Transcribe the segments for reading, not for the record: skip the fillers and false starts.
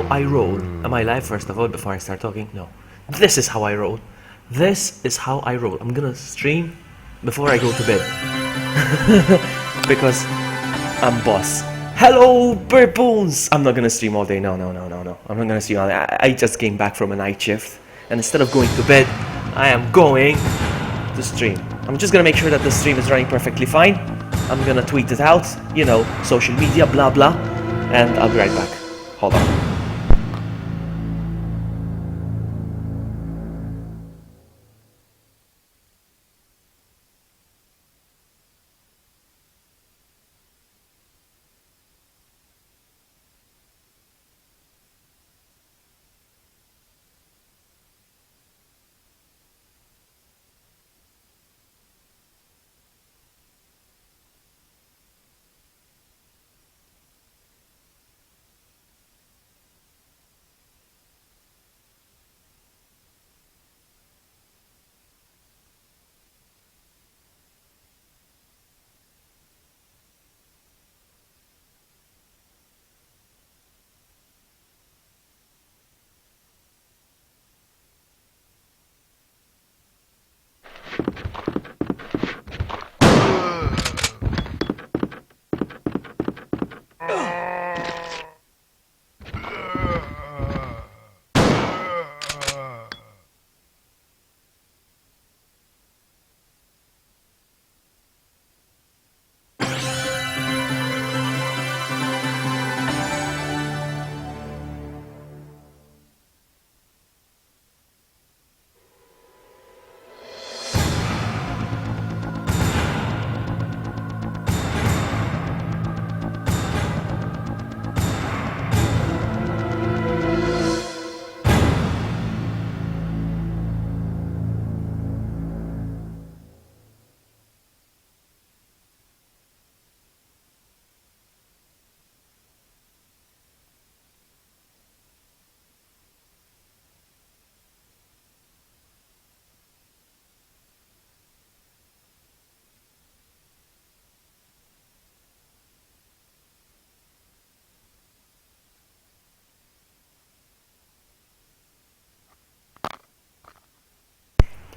how I roll. Am I live first of all before I start talking? No. This is how I roll. This is how I roll. I'm gonna stream before I go to bed. Because I'm boss. Hello, Burpoons! I'm not gonna stream all day. No. I'm not gonna stream all day. I just came back from a night shift. And instead of going to bed, I am going to stream. I'm just gonna make sure that the stream is running perfectly fine. I'm gonna tweet it out, you know, social media, blah blah. And I'll be right back. Hold on.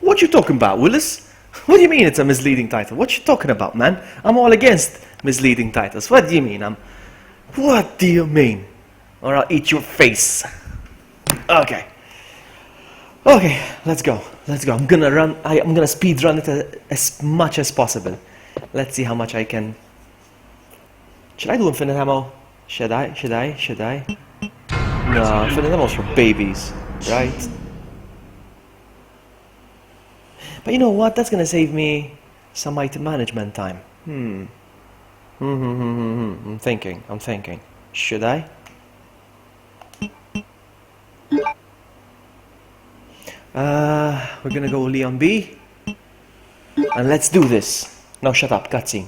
What you talking about, Willis? What do you mean it's a misleading title? What you talking about, man? I'm all against misleading titles. What do you mean? What do you mean? Or I'll eat your face. Okay. Okay, let's go. I'm gonna speed run it as much as possible. Let's see how much I can. Should I do infinite ammo? Should I? No, infinite ammo's for babies, right? But you know what? That's gonna save me some item management time. I'm thinking. Should I? We're gonna go LeonB. And let's do this. Now shut up, cutscene.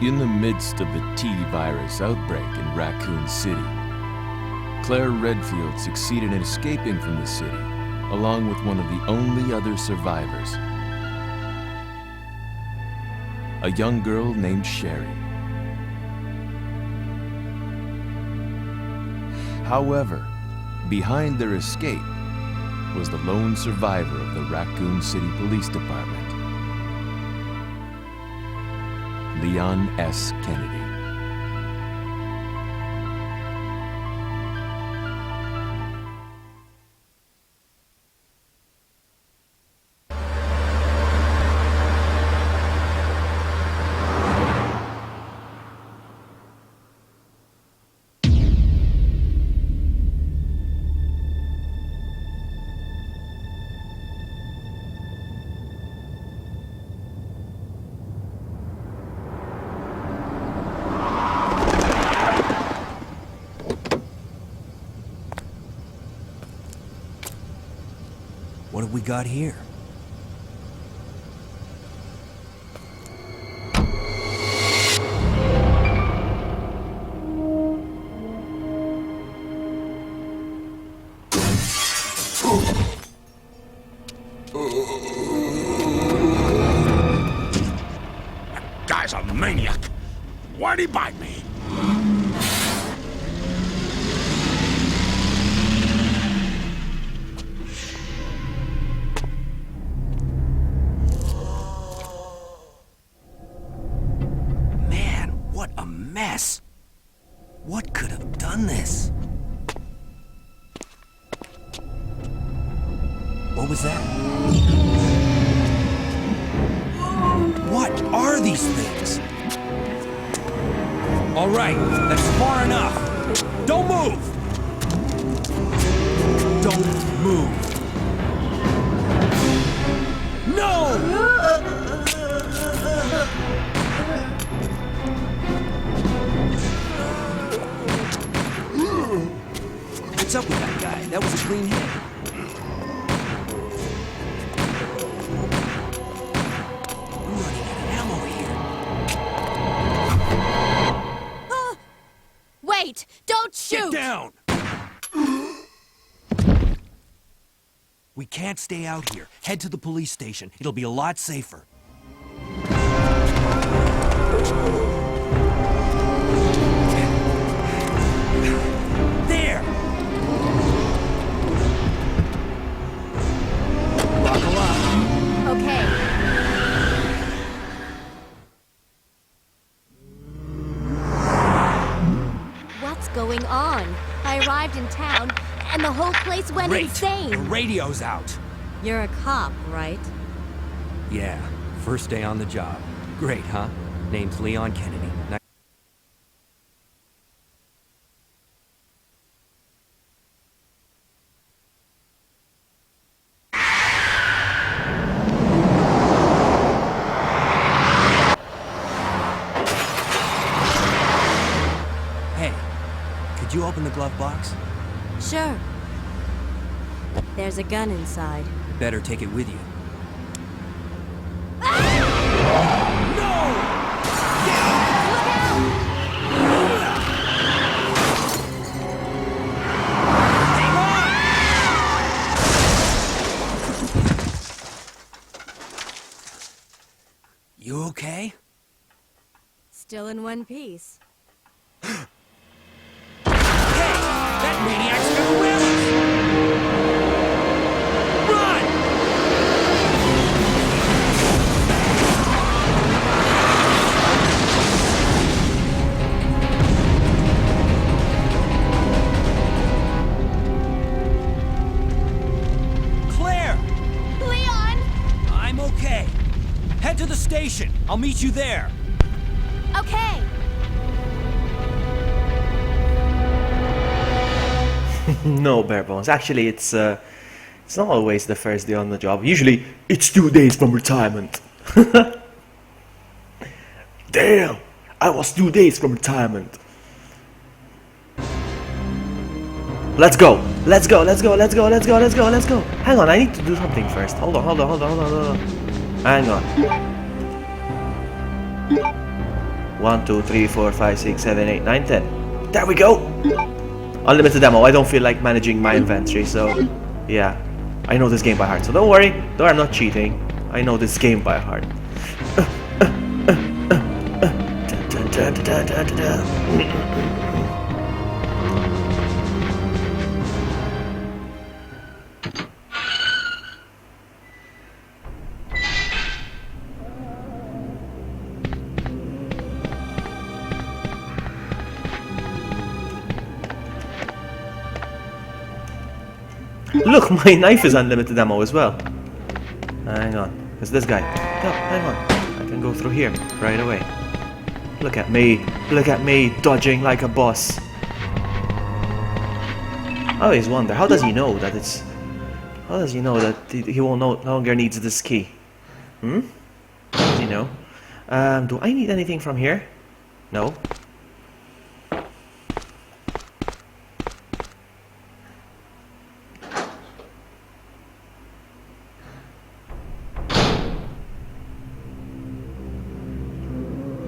In the midst of the T-virus outbreak in Raccoon City, Claire Redfield succeeded in escaping from the city, along with one of the only other survivors, a young girl named Sherry. However, behind their escape was the lone survivor of the Raccoon City Police Department, Leon S. Kennedy. What have we got here? maniac! Why'd he bite me? Man, what a mess! What could have done this? What was that? What are these things? All right, that's far enough. Don't move! Don't move! No! What's up with that guy? That was a clean hit. I'm running out of ammo here. Wait! Don't shoot! Get down! We can't stay out here. Head to the police station. It'll be a lot safer. There! Buckle up. Okay. What's going on? I arrived in town, and the whole place went Great. insane. The radio's out. You're a cop, right? Yeah, first day on the job. Great, huh? Name's Leon Kennedy. Hey, could you open the glove box? Sure. There's a gun inside. Better take it with you. You okay? Still in one piece. Hey! That maniac's gonna whip us! Run! Claire! Leon! I'm okay. Head to the station. I'll meet you there. Okay. No, bare bones. Actually, it's not always the first day on the job. Usually, it's 2 days from retirement. Damn! I was 2 days from retirement. Let's go! Let's go! Let's go! Let's go! Let's go! Let's go! Let's go! Hang on, I need to do something first. Hold on! Hold on! Hold on! Hold on! Hold on! Hang on. 1, 2, 3, 4, 5, 6, 7, 8, 9, 10. There we go! Unlimited ammo. I don't feel like managing my inventory, so yeah. I know this game by heart, so don't worry. Though I'm not cheating. I know this game by heart. Look, my knife is unlimited ammo as well. Hang on, because this guy. No, hang on. I can go through here right away. Look at me. Look at me dodging like a boss. I always wonder, how does he know that it's... How does he know that he won't no longer needs this key? Hmm? How does he know? Do I need anything from here? No.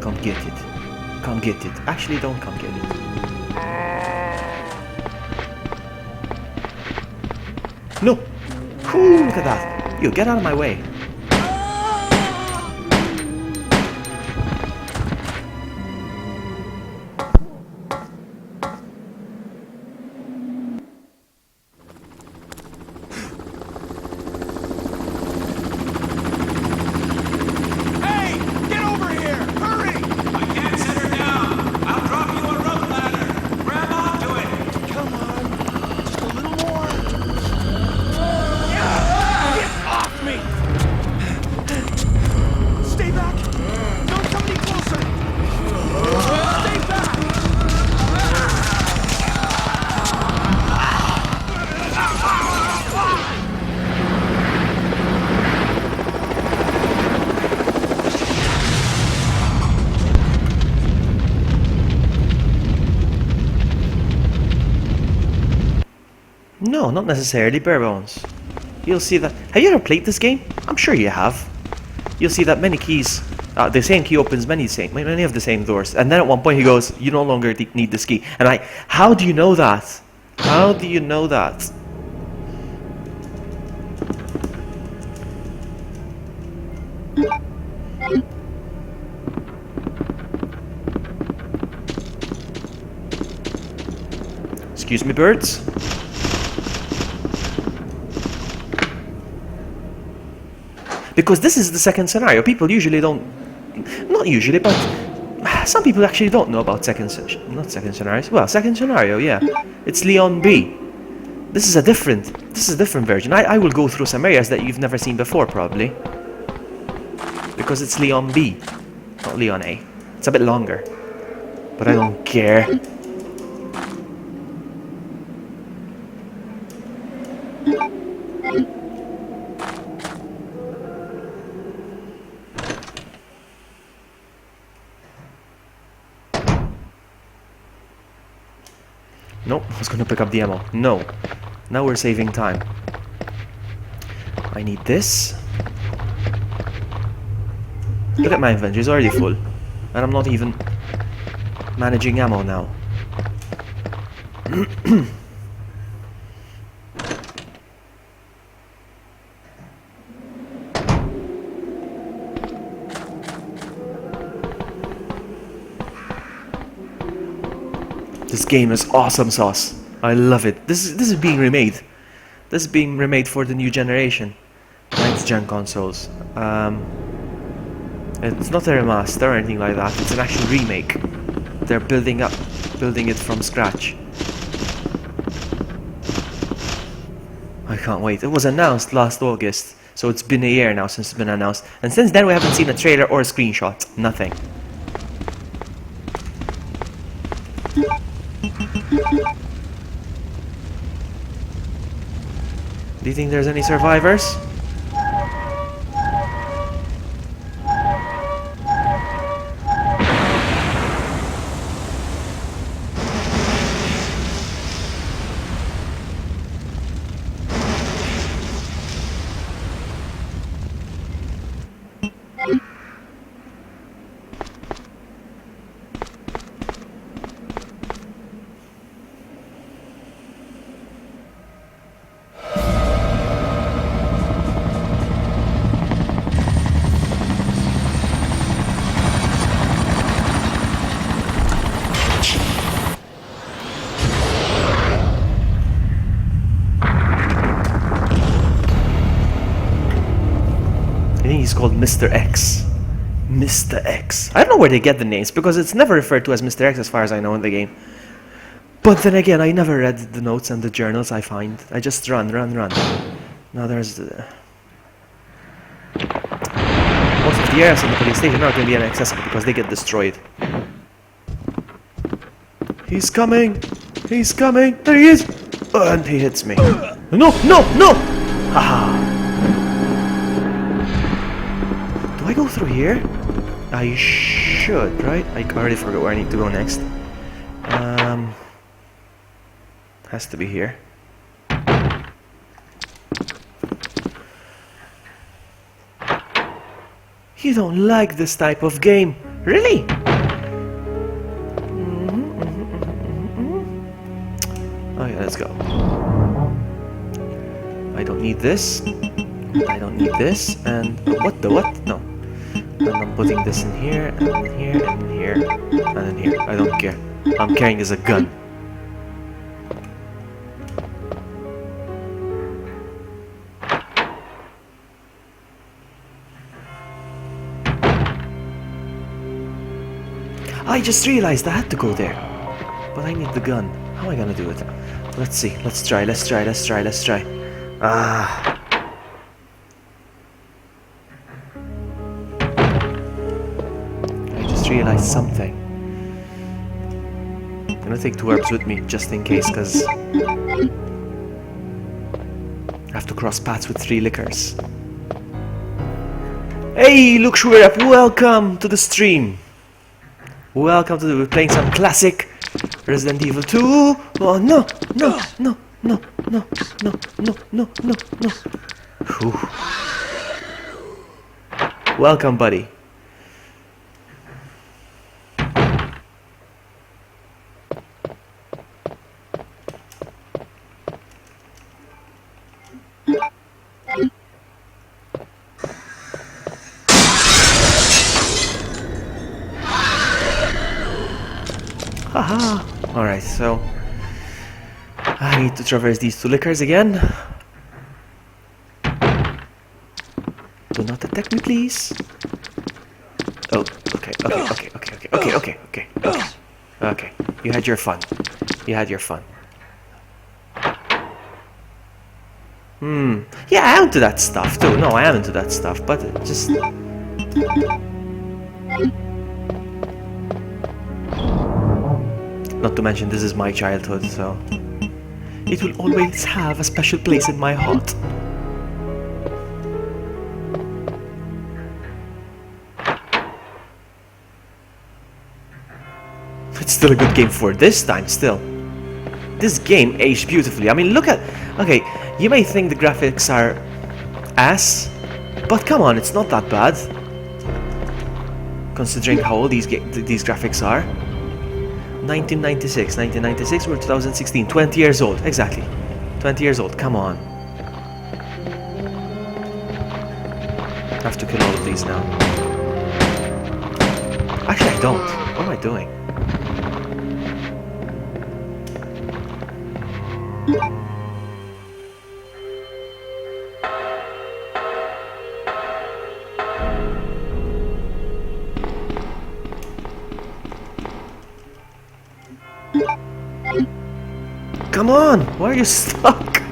Come get it. Come get it. Actually, don't come get it. No! Ooh, look at that. You, get out of my way. No, not necessarily bare bones. You'll see that. Have you ever played this game? I'm sure you have. You'll see that many keys, the same key opens many of the same doors. And then at one point he goes, "You no longer need this key." And how do you know that? How do you know that? Excuse me, birds. Because this is the second scenario. People usually don't... Not usually, but... Some people actually don't know about second scenarios. Well, second scenario, yeah. It's LeonB. This is a different version. I will go through some areas that you've never seen before, probably. Because it's LeonB, not Leon A. It's a bit longer. But I don't care. Nope, I was gonna pick up the ammo. No. Now we're saving time. I need this. Look at my inventory, it's already full. And I'm not even managing ammo now. This game is awesome sauce. I love it. This is being remade. This is being remade for the new generation. 9th gen consoles. It's not a remaster or anything like that. It's an actual remake. They're building it from scratch. I can't wait. It was announced last August, so it's been a year now since it's been announced. And since then we haven't seen a trailer or a screenshot. Nothing. Do you think there's any survivors? He's called Mr. X. Mr. X. I don't know where they get the names, because it's never referred to as Mr. X as far as I know in the game. But then again, I never read the notes and the journals I find. I just run. Now there's the... Most of the areas in the police station are going to be inaccessible because they get destroyed. He's coming! He's coming! There he is! And he hits me. No! Haha! Do I go through here? I should, right? I already forgot where I need to go next. Has to be here. You don't like this type of game, really? Okay, let's go. I don't need this. I don't need this. And what? No. And I'm putting this in here, and in here, and in here, and in here. I don't care. I'm carrying as a gun. I just realized I had to go there. But I need the gun. How am I gonna do it? Let's see. Let's try. Ah. Realize something. I'm gonna take 2 herbs with me just in case, because I have to cross paths with 3 liquors. Hey, look, Shurep, welcome to the stream. We're playing some classic Resident Evil 2. Oh no! no, no, no, no, no, no, no. Whew. Welcome, buddy. Haha. Alright, so I need to traverse these two liquors again. Do not attack me, please. Oh, okay, okay, okay, okay, okay, okay, okay, okay, okay. Okay, you had your fun. You had your fun. Yeah, I am into that stuff too. No, I am into that stuff, but just... Not to mention, this is my childhood, so... It will always have a special place in my heart. It's still a good game for this time, still. This game aged beautifully. I mean, look at... Okay, you may think the graphics are ass, but come on, it's not that bad. Considering how old these graphics are. 1996, we're 2016, 20 years old, exactly. 20 years old, come on. I have to kill all of these now. Actually, I don't. What am I doing? Come on! Why are you stuck?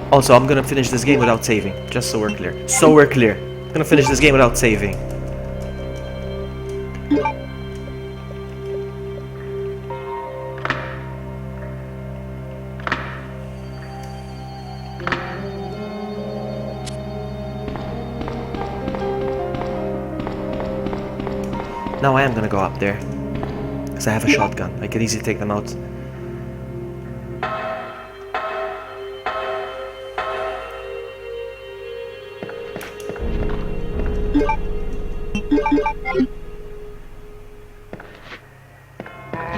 Also, I'm gonna finish this game without saving, just so we're clear. So we're clear. I'm gonna finish this game without saving. Now I am gonna go up there. Because I have a shotgun. I can easily take them out.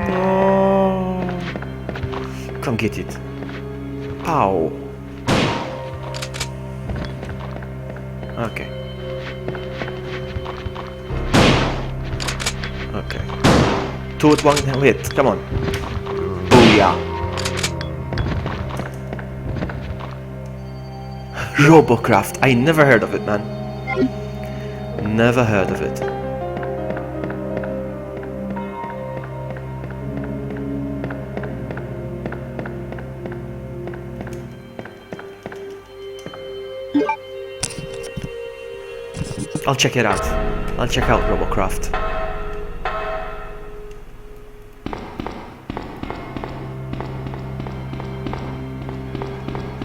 No. Come get it. Ow. Okay. Okay. 2 with 1 hit. Come on. Booyah. Robocraft. I never heard of it, man. Never heard of it. I'll check it out. I'll check out Robocraft.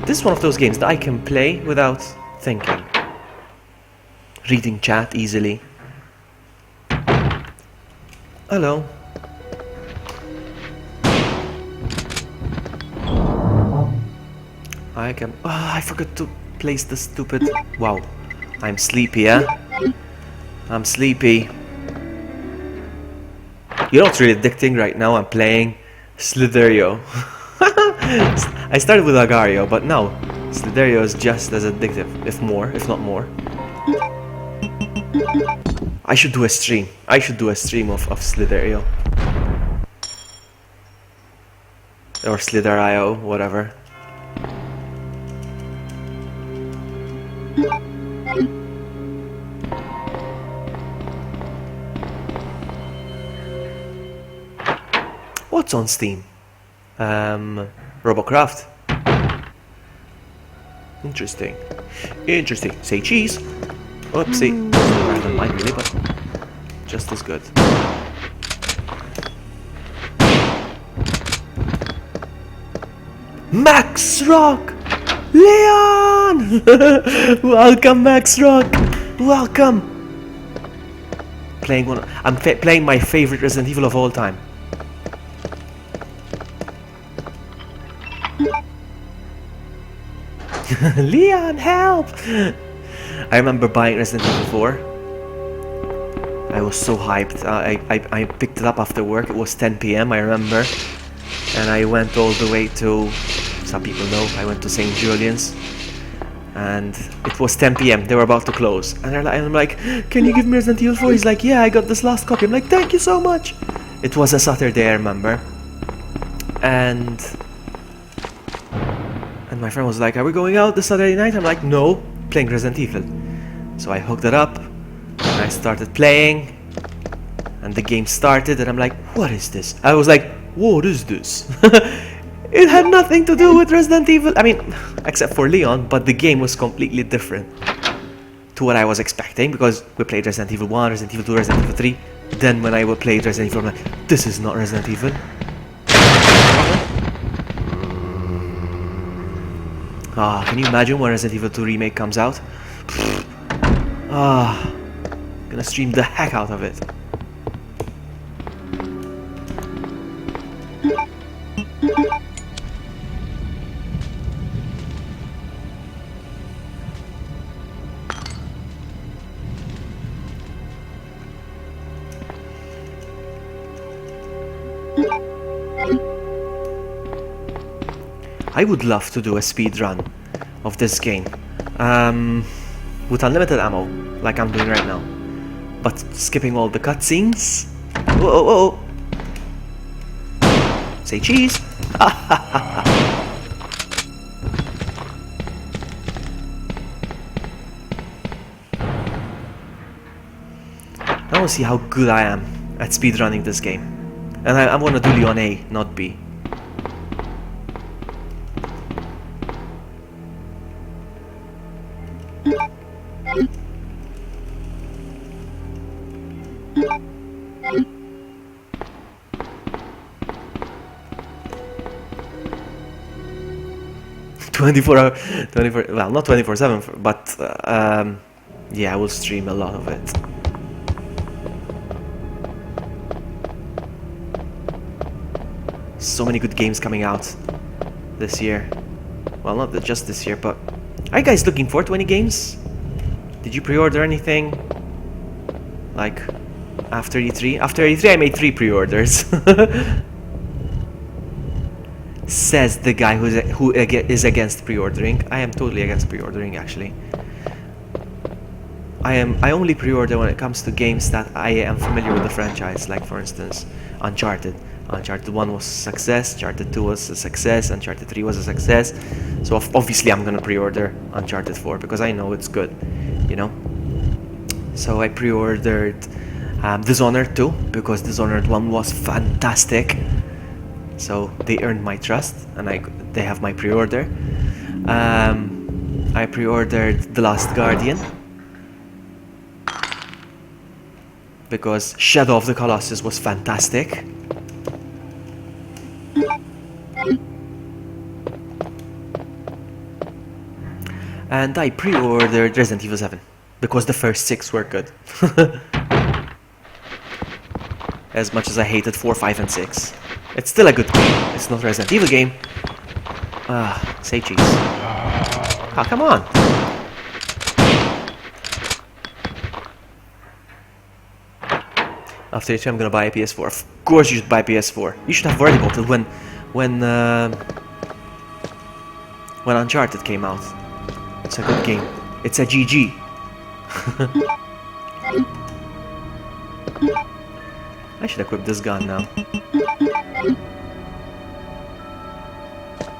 This is one of those games that I can play without thinking. Reading chat easily. Hello. I can... Oh, I forgot to place the stupid... Wow. I'm sleepy, yeah? I'm sleepy. You know what's really addicting right now? I'm playing Slitherio. I started with Agario, but no. Slitherio is just as addictive, if not more. I should do a stream. I should do a stream of Slitherio. Or Slitherio, whatever. What's on Steam? Robocraft. Interesting. Interesting. Say cheese. Oopsie. I don't mind really, but just as good. Max Rock! Leon! Welcome, Max Rock! Welcome! I'm playing my favorite Resident Evil of all time. Leon, help! I remember buying Resident Evil 4. I was so hyped. I picked it up after work. It was 10 p.m. I remember. And I went all the way to, some people know, I went to St. Julian's. And it was 10 p.m. They were about to close. And I'm like, can you give me Resident Evil 4? He's like, yeah, I got this last copy. I'm like, thank you so much. It was a Saturday, I remember. And my friend was like, are we going out this Saturday night? I'm like, no, playing Resident Evil. So I hooked it up. And I started playing. And the game started. And I'm like, what is this? I was like, what is this? It had nothing to do with Resident Evil. I mean, except for Leon, but the game was completely different to what I was expecting, because we played Resident Evil 1, Resident Evil 2, Resident Evil 3. Then when I played Resident Evil, I'm like, this is not Resident Evil. Can you imagine when Resident Evil 2 Remake comes out? Gonna stream the heck out of it. I would love to do a speed run of this game with unlimited ammo, like I'm doing right now, but skipping all the cutscenes. Whoa, say cheese. I want to see how good I am at speedrunning this game, and I'm gonna do Leon A, not B. Well, not 24/7, but yeah, I will stream a lot of it. So many good games coming out this year. Well, not just this year, but are you guys looking forward to any games? Did you pre-order anything? Like after E3? After E3 I made 3 pre-orders. Says the guy who is against pre-ordering. I am totally against pre-ordering, actually. I only pre-order when it comes to games that I am familiar with the franchise, like for instance Uncharted. Uncharted 1 was a success, Uncharted 2 was a success, Uncharted 3 was a success. So obviously I'm gonna pre-order Uncharted 4 because I know it's good, you know. So I pre-ordered Dishonored 2 because Dishonored 1 was fantastic. So they earned my trust, and they have my pre-order. I pre-ordered The Last Guardian because Shadow of the Colossus was fantastic. And I pre-ordered Resident Evil 7 because the first 6 were good. As much as I hated 4, 5, and 6. It's still a good game. It's not a Resident Evil game. Say cheese. Oh, come on. After E3 I'm gonna buy a PS4. Of course you should buy PS4. You should have already bought it when Uncharted came out. It's a good game. It's a GG. I should equip this gun now.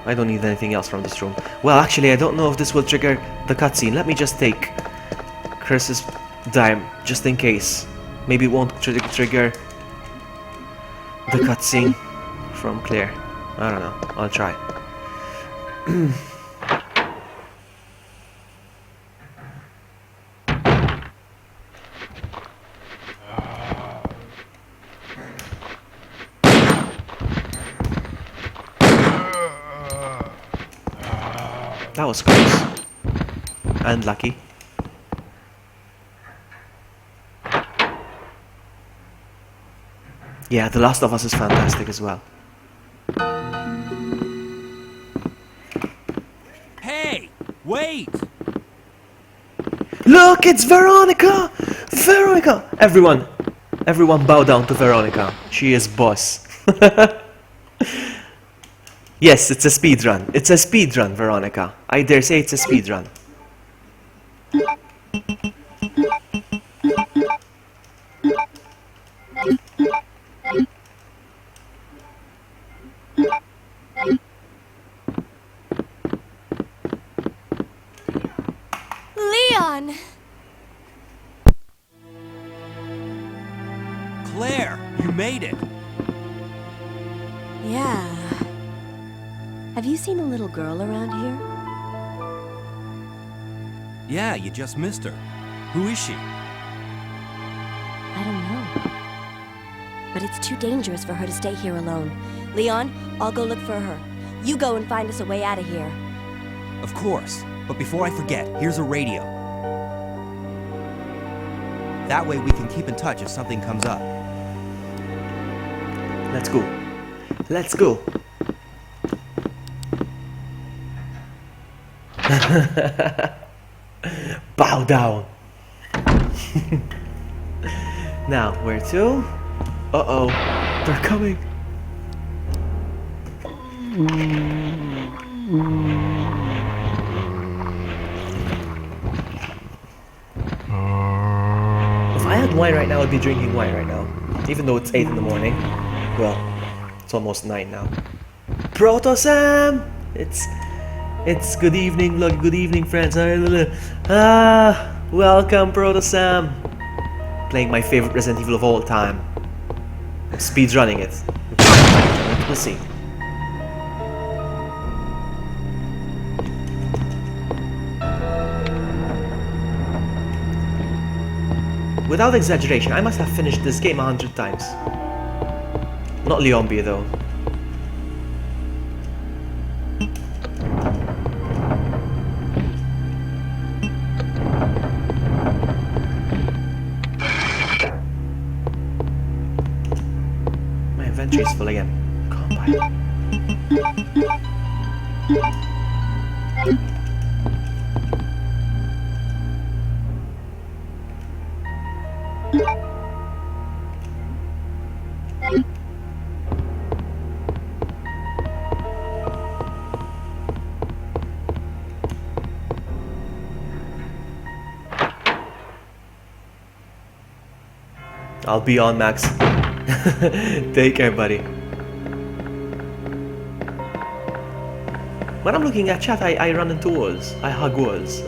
I don't need anything else from this room. Well, actually, I don't know if this will trigger the cutscene. Let me just take Chris's dime, just in case. Maybe it won't trigger the cutscene from Claire. I don't know. I'll try. That was close. And lucky. Yeah, The Last of Us is fantastic as well. Hey! Look, it's Veronica! Veronica! Everyone bow down to Veronica. She is boss. Yes, it's a speedrun. It's a speedrun, Veronica. I dare say it's a speedrun. Leon! Claire, you made it. Yeah. Have you seen a little girl around here? Yeah, you just missed her. Who is she? I don't know. But it's too dangerous for her to stay here alone. Leon, I'll go look for her. You go and find us a way out of here. Of course. But before I forget, here's a radio. That way we can keep in touch if something comes up. Let's go. Let's go. Bow down. Now, where to? Uh-oh. They're coming. If I had wine right now, I'd be drinking wine right now. Even though it's 8 in the morning. Well, it's almost 9 now. Proto Sam! It's good evening, look, good evening, friends. Welcome, Proto Sam. Playing my favorite Resident Evil of all time. I'm speedrunning it. We'll see. Without exaggeration, I must have finished this game 100 times. Not LeonB though. My inventory is full again. Come by. I'll be on, Max. Take care, buddy. When I'm looking at chat, I run into walls. I hug walls.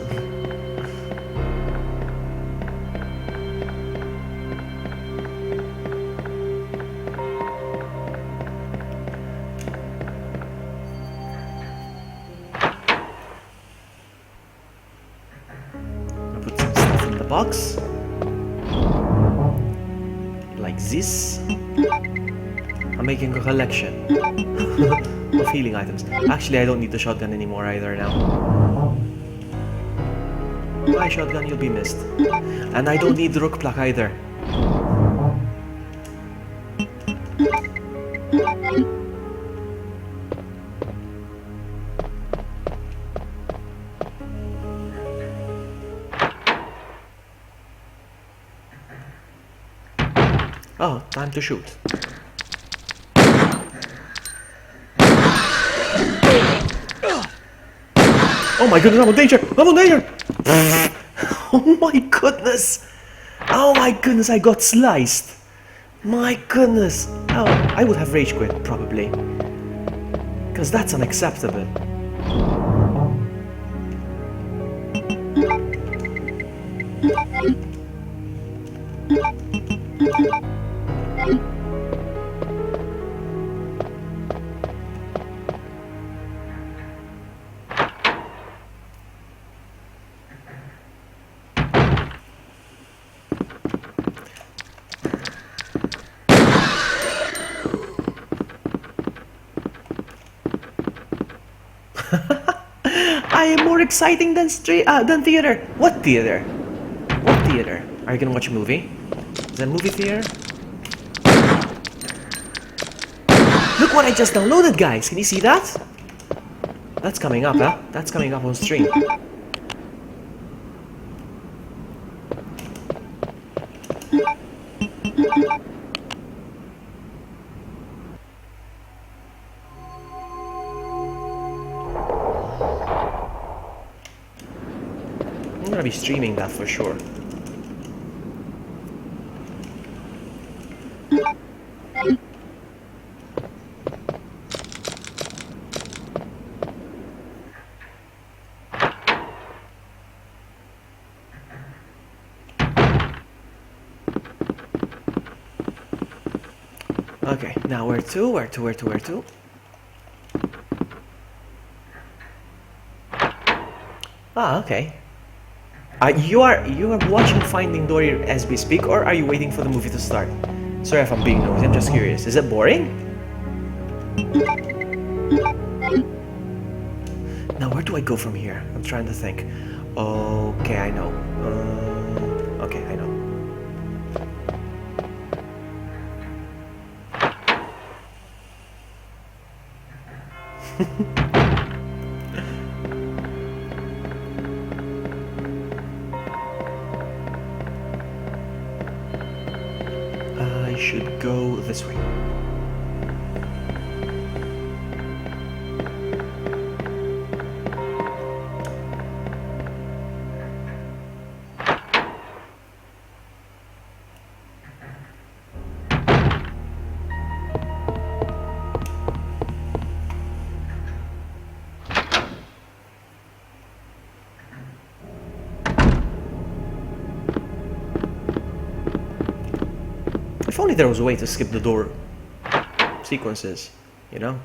I'll put some stuff in the box. Like this. I'm making a collection of healing items. Actually, I don't need the shotgun anymore either now. My shotgun, you'll be missed. And I don't need the rook plaque either. Oh, time to shoot. Oh my goodness, I'm in danger! I'm in danger! Oh my goodness! Oh my goodness, I got sliced! My goodness! Oh, I would have rage quit, probably. Because that's unacceptable. I am more exciting than theater. What theater? What theater? Are you gonna watch a movie? Is that a movie theater? Look what I just downloaded, guys. Can you see that? That's coming up, huh? That's coming up on stream. I'm gonna be streaming that for sure. Okay, now where to? Ah, okay. You are watching Finding Dory as we speak, or are you waiting for the movie to start? Sorry if I'm being nosy, I'm just curious. Is it boring? Now where do I go from here? I'm trying to think. Okay, I know. Okay, I know. I should go this way. If only there was a way to skip the door sequences, you know?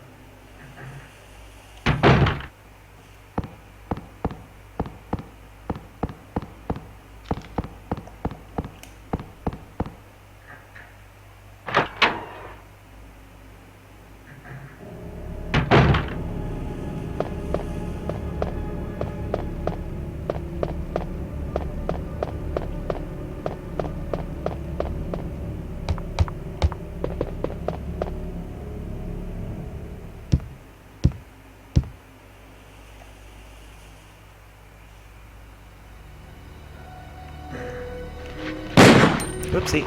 Whoopsie.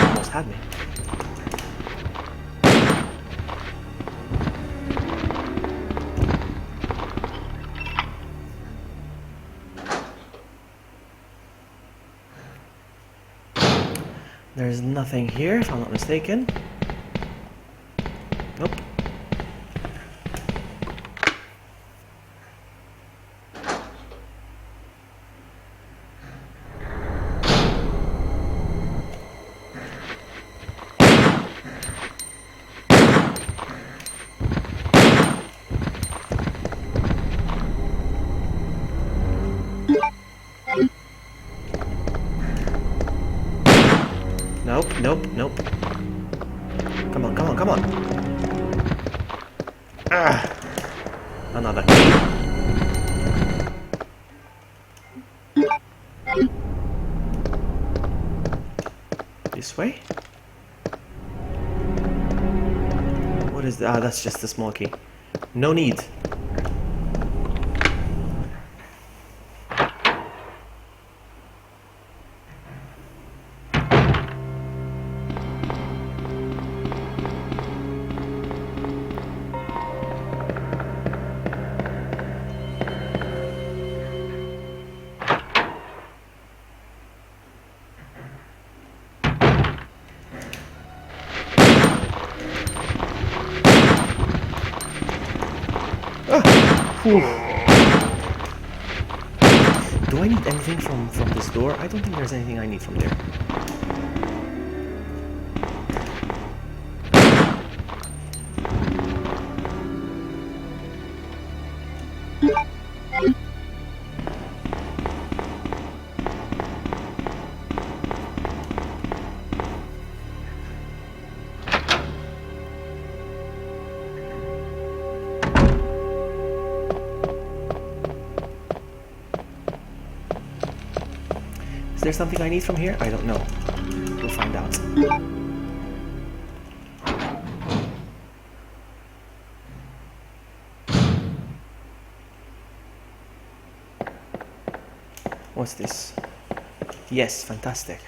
Almost had me. There's nothing here, if I'm not mistaken. Nope. Nope. Come on. Ah! Another key. This way? What is that? Ah, that's just a small key. No need. Whew. Do I need anything from this door? I don't think there's anything I need from there. Is there something I need from here? I don't know. We'll find out. What's this? Yes, fantastic.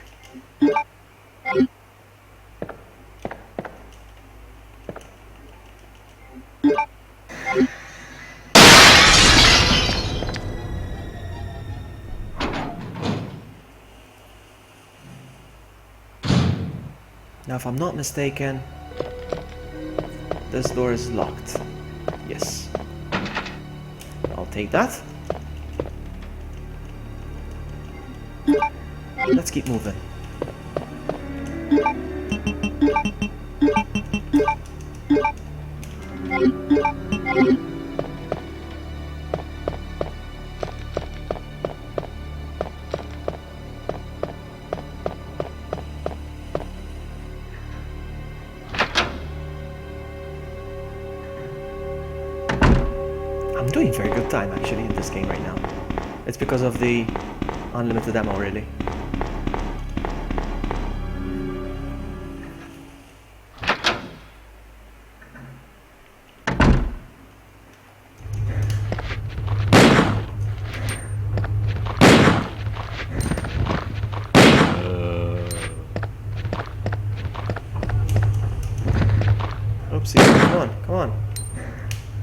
Now, if I'm not mistaken, this door is locked. Yes. I'll take that. Let's keep moving. I'm doing very good time actually in this game right now. It's because of the unlimited ammo, really. Oopsie, come on, come on.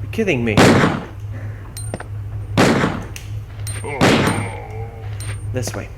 You're kidding me. This way.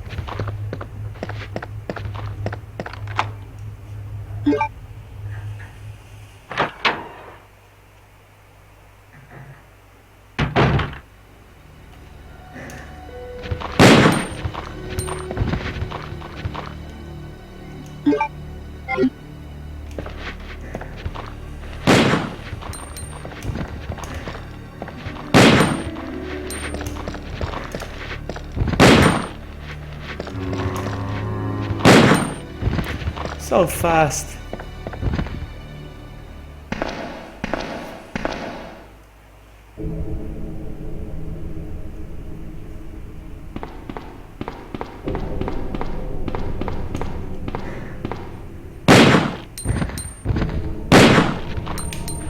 So fast.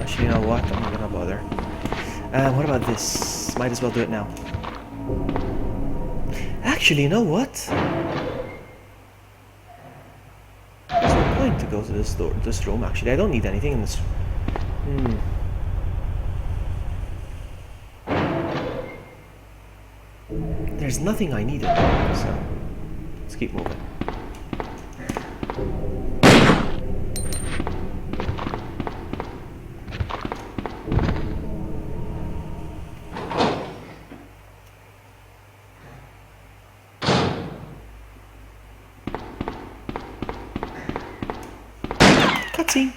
Actually, you know what? I'm not gonna bother. What about this? Might as well do it now. Actually, you know what? There's no point to go to this room. Actually, I don't need anything in this. There's nothing I needed, so let's keep moving. Cutscene.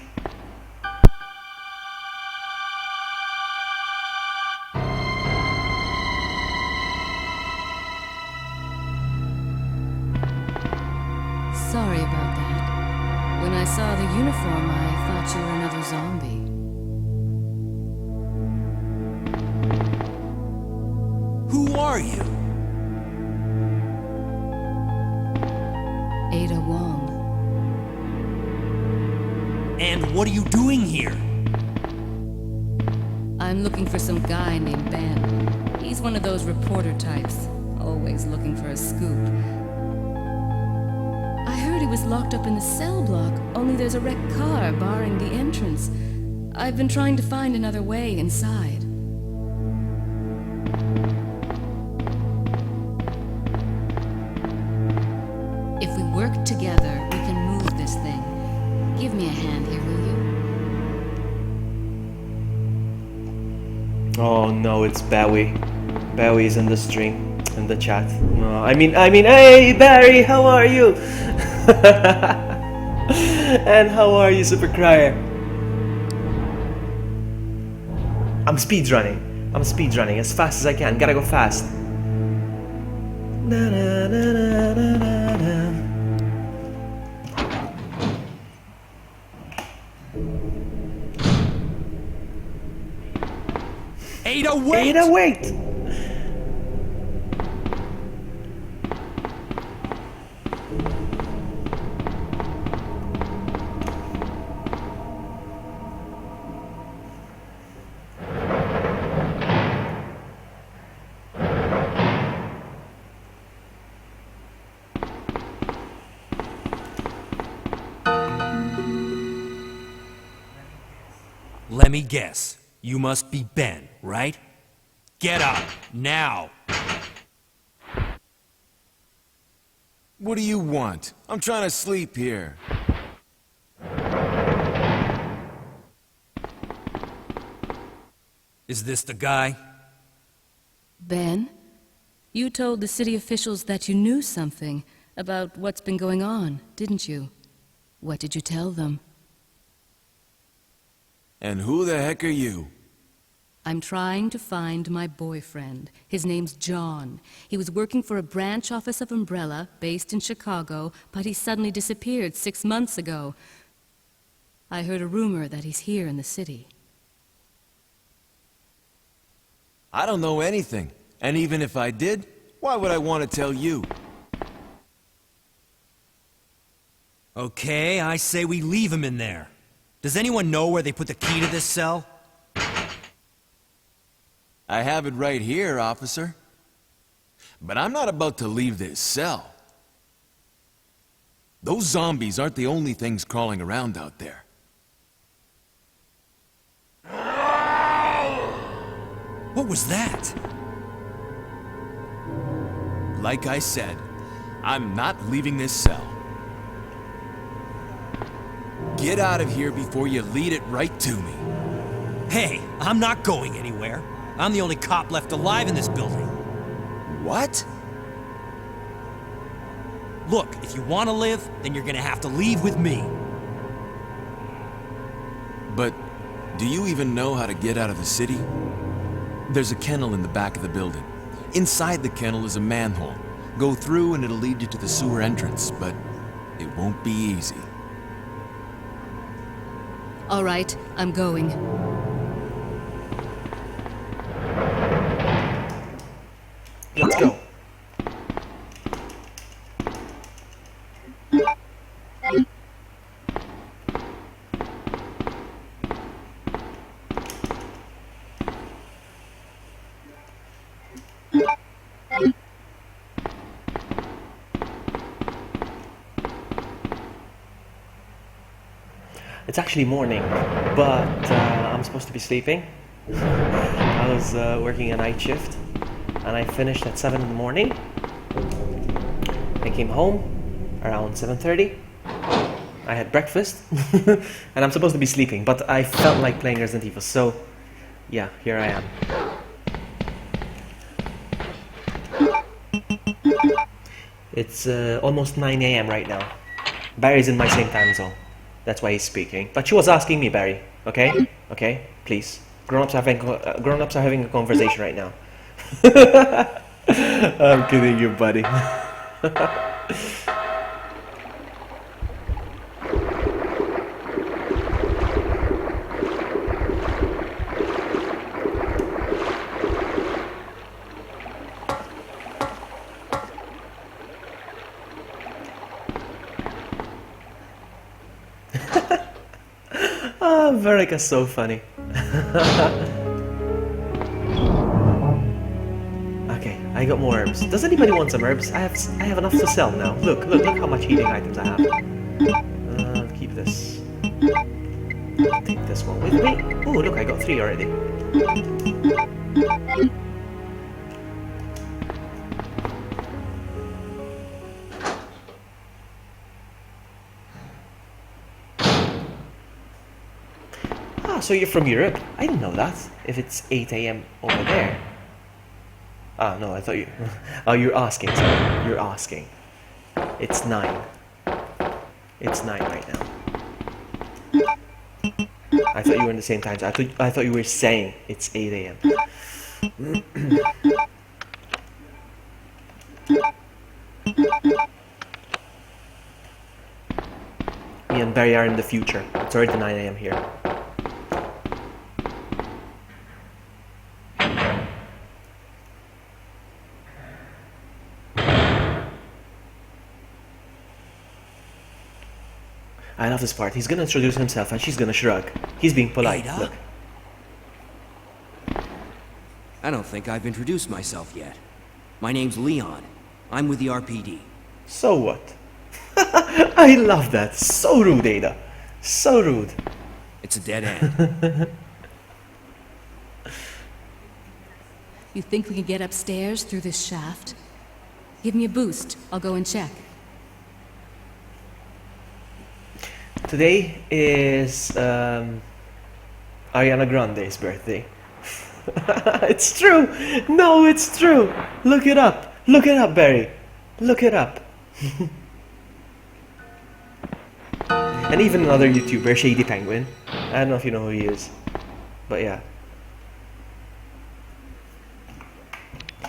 Sorry about that. When I saw the uniform, I thought you were another zombie. Who are you? Ada Wong. And what are you doing here? I'm looking for some guy named Ben. He's one of those reporter types, always looking for a scoop. I heard he was locked up in the cell block, only there's a wrecked car barring the entrance. I've been trying to find another way inside. If we work together, we can move this thing. Give me a hand here, will you? Oh no, it's Bowie. Bowie's in the stream, in the chat. No, I mean, hey Barry, how are you? And how are you, Super Crier? I'm speedrunning. I'm speedrunning as fast as I can. Gotta go fast. Na, na, na, na, na, na, na. Ada, wait! Ada, wait! Let me guess. You must be Ben, right? Get up, now! What do you want? I'm trying to sleep here. Is this the guy? Ben, you told the city officials that you knew something about what's been going on, didn't you? What did you tell them? And who the heck are you? I'm trying to find my boyfriend. His name's John. He was working for a branch office of Umbrella, based in Chicago, but he suddenly disappeared 6 months ago. I heard a rumor that he's here in the city. I don't know anything. And even if I did, why would I want to tell you? Okay, I say we leave him in there. Does anyone know where they put the key to this cell? I have it right here, officer. But I'm not about to leave this cell. Those zombies aren't the only things crawling around out there. What was that? Like I said, I'm not leaving this cell. Get out of here before you lead it right to me. Hey, I'm not going anywhere. I'm the only cop left alive in this building. What? Look, if you want to live, then you're gonna have to leave with me. But do you even know how to get out of the city? There's a kennel in the back of the building. Inside the kennel is a manhole. Go through and it'll lead you to the sewer entrance, but it won't be easy. All right, I'm going. Let's go. It's actually morning, but I'm supposed to be sleeping. I was working a night shift, and I finished at 7 in the morning. I came home around 7:30. I had breakfast, and I'm supposed to be sleeping, but I felt like playing Resident Evil, so yeah, here I am. It's almost 9 a.m. right now. Barry's in my same time zone. That's why he's speaking. But she was asking me, Barry. Okay? Okay? Please. Grown-ups are having a conversation right now. I'm kidding you, buddy. Veronica's so funny. Okay, I got more herbs. Does anybody want some herbs? I have enough to sell now. Look how much heating items I have. Keep this. Take this one with me. Oh, look, I got 3 already. So you're from Europe? I didn't know that. If it's 8 a.m. over there. Ah, no, I thought you... Oh, you're asking, sorry. You're asking. It's 9. It's 9 right now. I thought you were in the same time. So I thought you were saying it's 8 a.m. Me and Barry are in the future. It's already 9 a.m. here. I love this part. He's gonna introduce himself and she's gonna shrug. He's being polite. Ada? Look. I don't think I've introduced myself yet. My name's Leon. I'm with the RPD. So what? I love that. So rude, Ada. So rude. It's a dead end. You think we can get upstairs through this shaft? Give me a boost. I'll go and check. Today is Ariana Grande's birthday. It's true! No, it's true! Look it up! Look it up, Barry! Look it up! And even another YouTuber, Shady Penguin. I don't know if you know who he is. But yeah.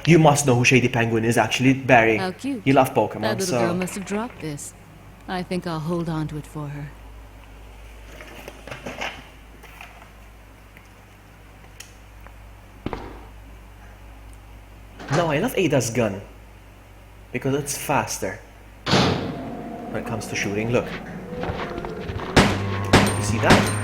You must know who Shady Penguin is actually, Barry. How cute. You love Pokemon, That little so... girl must have dropped this. I think I'll hold on to it for her. No, I love Ada's gun. Because it's faster. When it comes to shooting, look. You see that?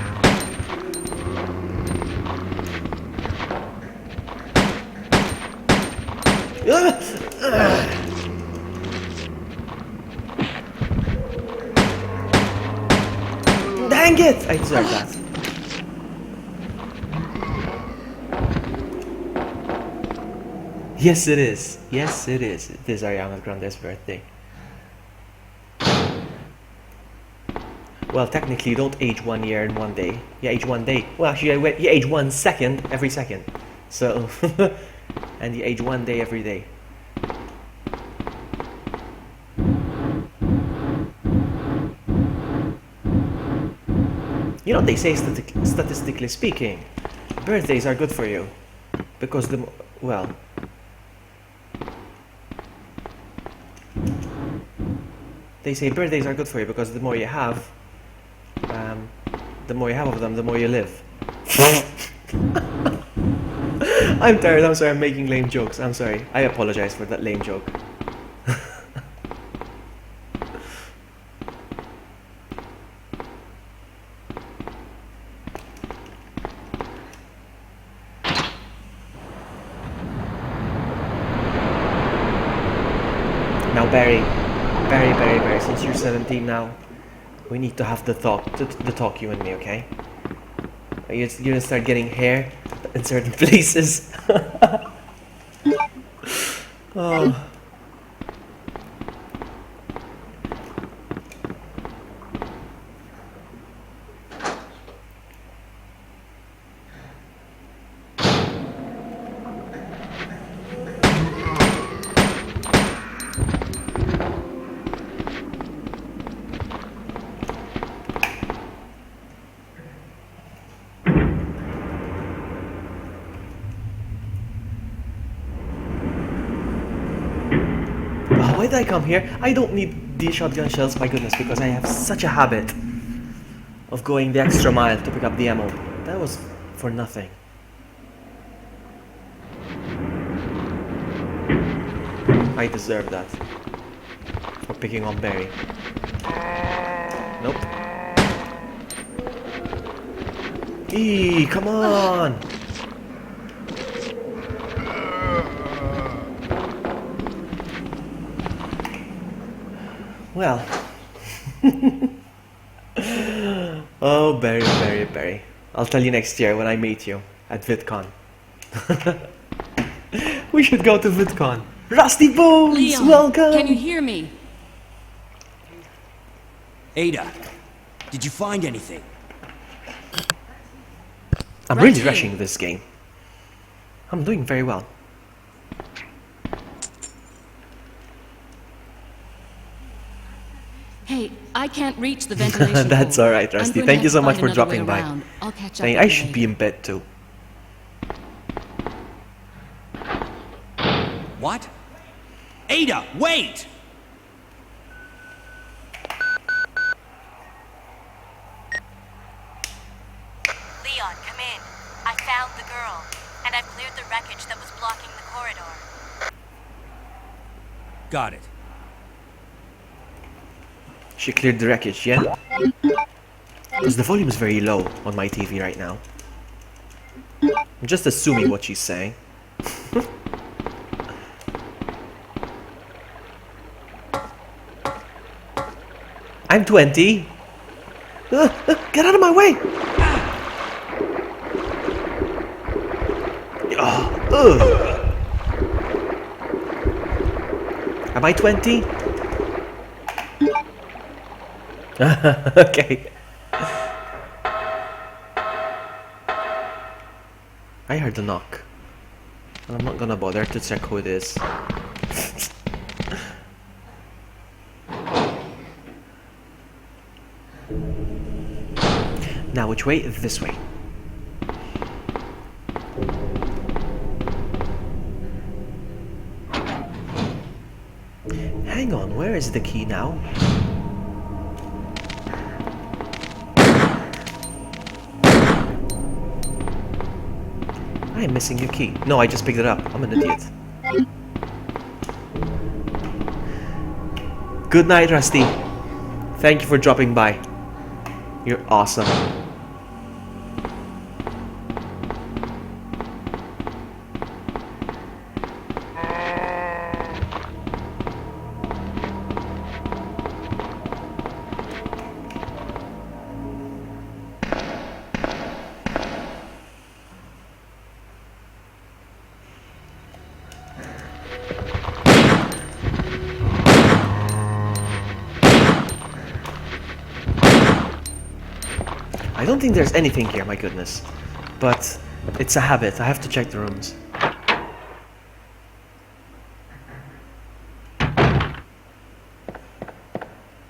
Dang it! I deserve that. Yes, it is. Yes, it is. It is Ariana Grande's birthday. Well, technically, you don't age 1 year in 1 day. You age 1 day. Well, actually, you age 1 second every second. So, and you age 1 day every day. You know, they say statistically speaking, birthdays are good for you. Because well... They say birthdays are good for you because the more you have of them, the more you live. I'm tired, I'm sorry, I'm making lame jokes. I'm sorry. I apologize for that lame joke. Now, Barry, since you're 17 now, we need to have the talk, you and me, okay? You're gonna start getting hair in certain places. Oh. Why did I come here? I don't need these shotgun shells, my goodness, because I have such a habit of going the extra mile to pick up the ammo. That was for nothing. I deserve that. For picking on Barry. Nope. Eee, come on! Well. Oh, Barry. I'll tell you next year when I meet you at VidCon. We should go to VidCon. Rusty Bones, Leon, welcome! can you hear me? Ada, did you find anything? I'm Right really here. rushing this game. I'm doing very well. Hey, I can't reach the ventilation That's hole. alright, I'm Rusty. going to Thank have you to so much find for another way dropping by. around. I'll catch up Dang, with I you should be later. in bed too. What? Ada, wait! Leon, come in. I found the girl, and I've cleared the wreckage that was blocking the corridor. Got it. She cleared the wreckage, yeah? Because the volume is very low on my TV right now. I'm just assuming what she's saying. I'm 20. Get out of my way! Am I 20? Okay. I heard a knock. And I'm not gonna bother to check who it is. Now which way? This way. Hang on, where is the key now? I am missing a key. No, I just picked it up. I'm an idiot. Good night, Rusty. Thank you for dropping by. You're awesome. I don't think there's anything here, my goodness. But it's a habit. I have to check the rooms.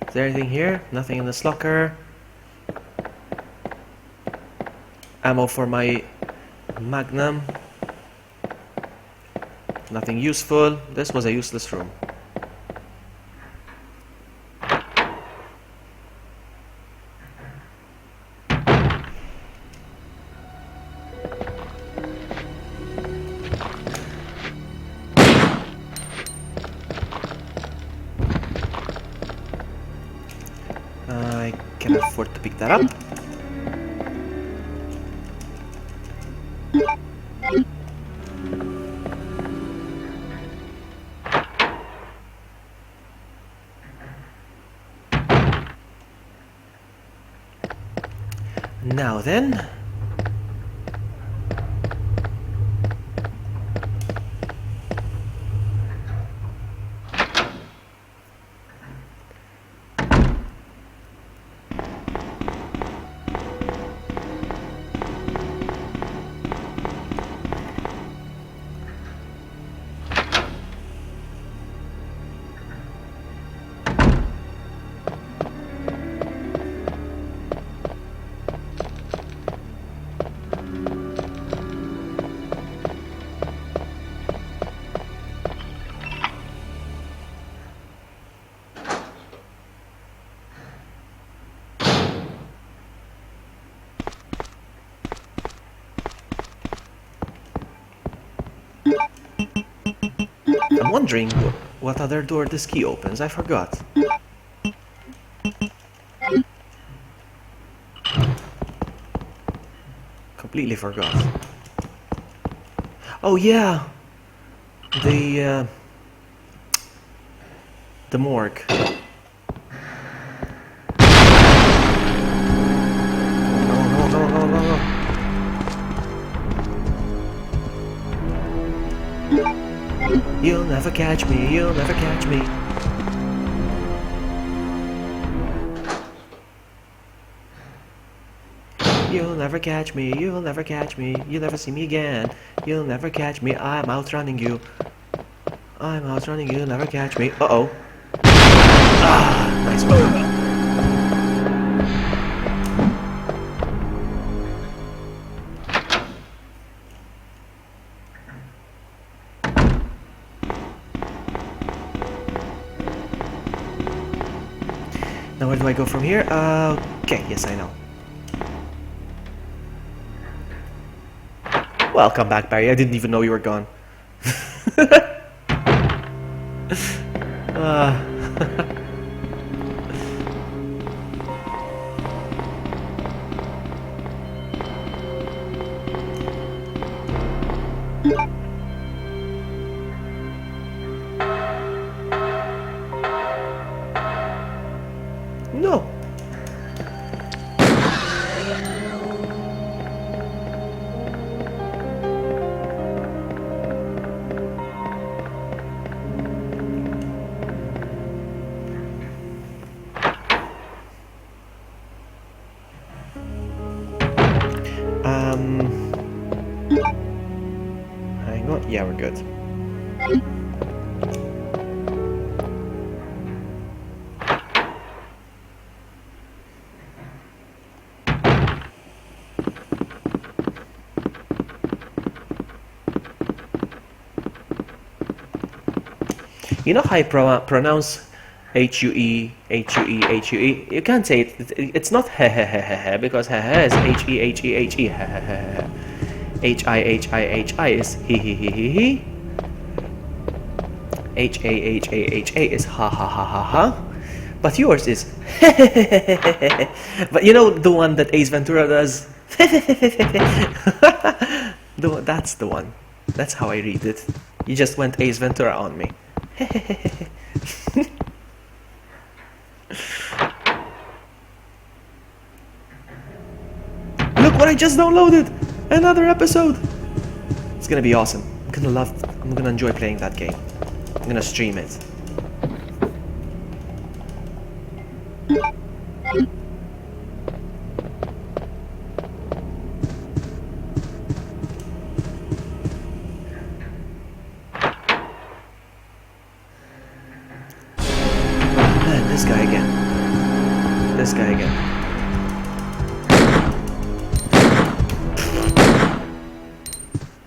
Is there anything here? Nothing in this locker. Ammo for my Magnum. Nothing useful. This was a useless room. I can afford to pick that up. Now then. I'm wondering what other door this key opens. I forgot. Completely forgot. Oh yeah, the morgue. No. You'll never catch me, you'll never catch me. You'll never catch me, you'll never catch me, you'll never see me again. You'll never catch me, I'm outrunning you. I'm outrunning you, never catch me. Uh-oh. Ah, nice one. Now where do I go from here? Okay, yes I know. Welcome back, Barry. I didn't even know you were gone. No. we're good. You know how I pronounce H-U-E, H-U-E, H-U-E? You can't say it. It's not he because he is H-E-H-E-H-E. H-I-H-I-H-I is he. H-A-H-A-H-A is ha ha ha ha ha. But yours is But you know the one that Ace Ventura does? That's the one. That's how I read it. You just went Ace Ventura on me. Look what I just downloaded! Another episode! It's gonna be awesome. I'm gonna enjoy playing that game. I'm gonna stream it. Man, this guy again. This guy again.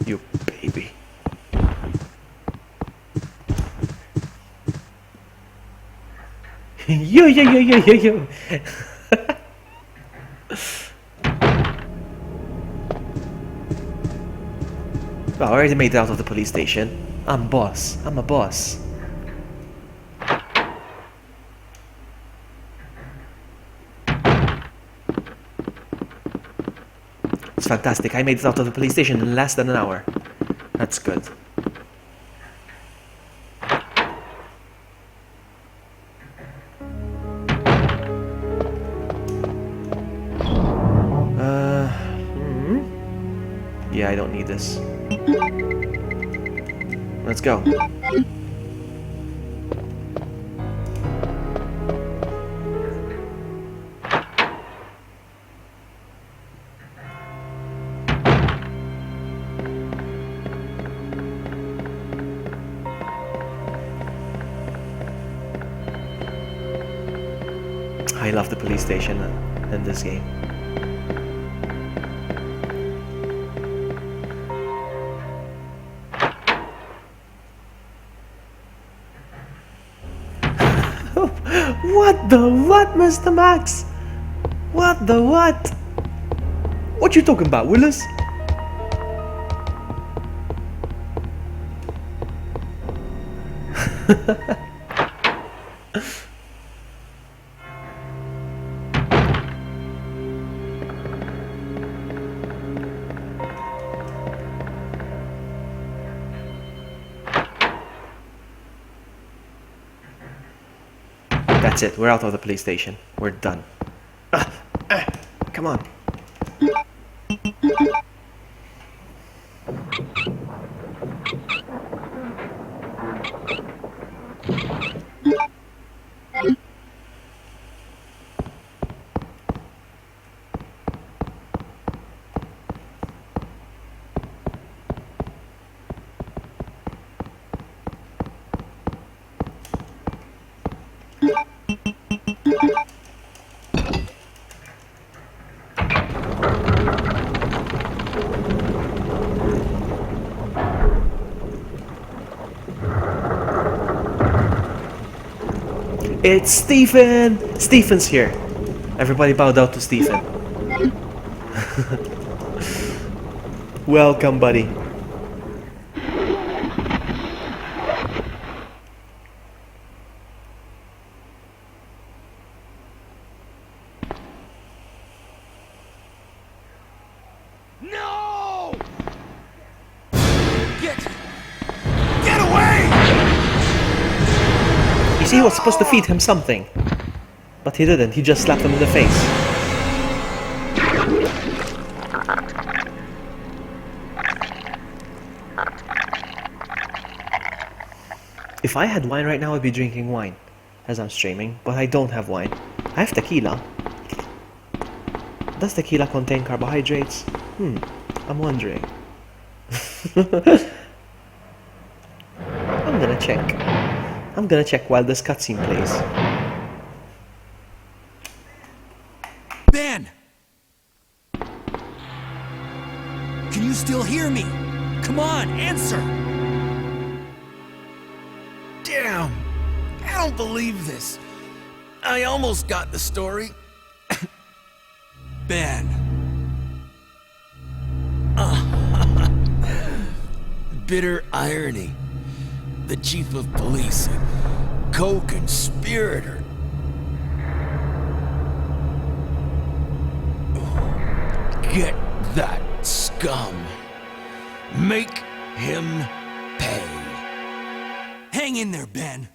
You baby. Yo. Well, I already made it out of the police station. I'm boss. I'm a boss. It's fantastic. I made it out of the police station in less than an hour. That's good. Yeah, I don't need this. Let's go. I love the police station in this game. What the what, Mr. Max? What the what? What you talking about, Willis? That's it, we're out of the police station. We're done. Come on. It's Stephen! Stephen's here. Everybody bow down to Stephen. Welcome, buddy. No! Get away! You see, he was supposed to feed him something. But he didn't, he just slapped him in the face. If I had wine right now, I'd be drinking wine as I'm streaming, but I don't have wine. I have tequila. Does tequila contain carbohydrates? I'm wondering. gonna check. I'm gonna check while this cutscene plays. Ben! Can you still hear me? Come on, answer! Damn! I don't believe this. I almost got the story. Ben. Bitter irony. The chief of police, a co-conspirator. Get that scum. Make him pay. Hang in there, Ben.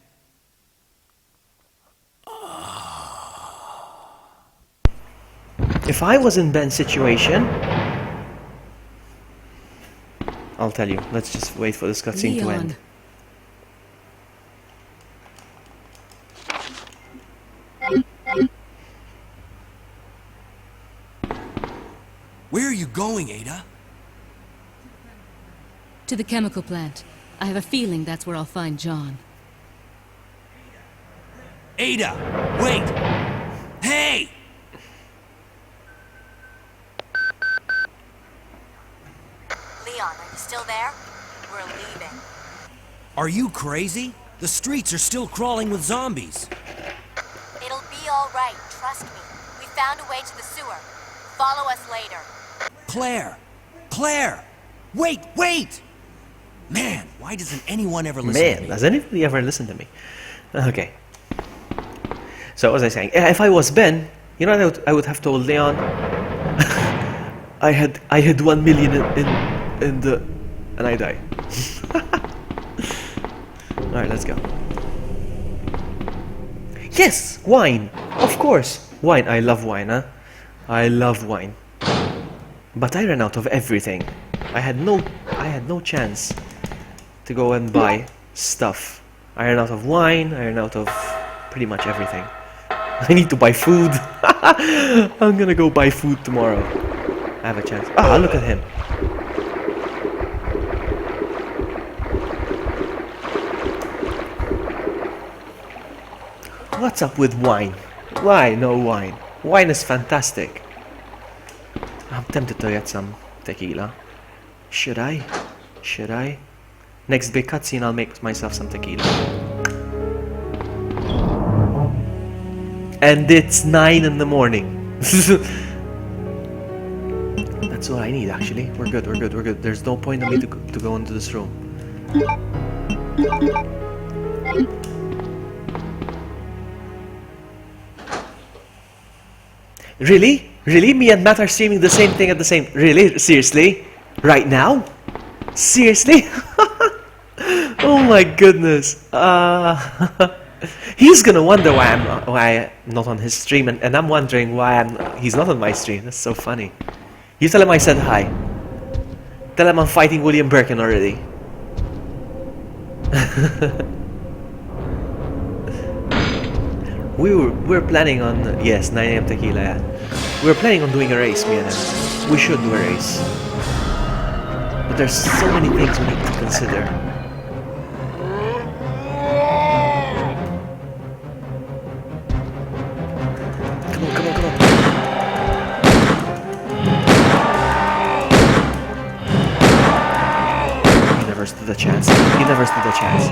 If I was in Ben's situation, I'll tell you. Let's just wait for this cutscene to end. Where are you going, Ada? To the chemical plant. I have a feeling that's where I'll find John. Ada! Wait! Hey! Leon, are you still there? We're leaving. Are you crazy? The streets are still crawling with zombies. It'll be all right, trust me. We found a way to the sewer. Follow us later. Claire! Claire! Wait, wait! Man, why doesn't anyone ever listen to me? Man, does anybody ever listen to me? Okay. So, what was I saying? If I was Ben, you know what I would have told Leon? I had 1 million in the... and I die. Alright, let's go. Yes! Wine! Of course! Wine. I love wine, huh? I love wine. But I ran out of everything. I had no chance to go and buy stuff. I ran out of wine, I ran out of pretty much everything. I need to buy food. I'm gonna go buy food tomorrow. I have a chance. Ah, look at him. What's up with wine? Why no wine? Wine is fantastic. I'm tempted to get some tequila. Should I? Should I? Next big cutscene, I'll make myself some tequila. And it's 9 in the morning. That's all I need, actually. We're good, we're good, we're good. There's no point in me to go into this room. Really? Really? Me and Matt are streaming the same thing at the same... Really? Seriously? Right now? Seriously? Oh my goodness. He's gonna wonder why I'm not on his stream, and I'm wondering why he's not on my stream. That's so funny. You tell him I said hi. Tell him I'm fighting William Birkin already. We're planning on, yes, 9 AM tequila, yeah. We're planning on doing a race, me and him. We should do a race. But there's so many things we need to consider. Come on, come on, come on. He never stood a chance. He never stood a chance.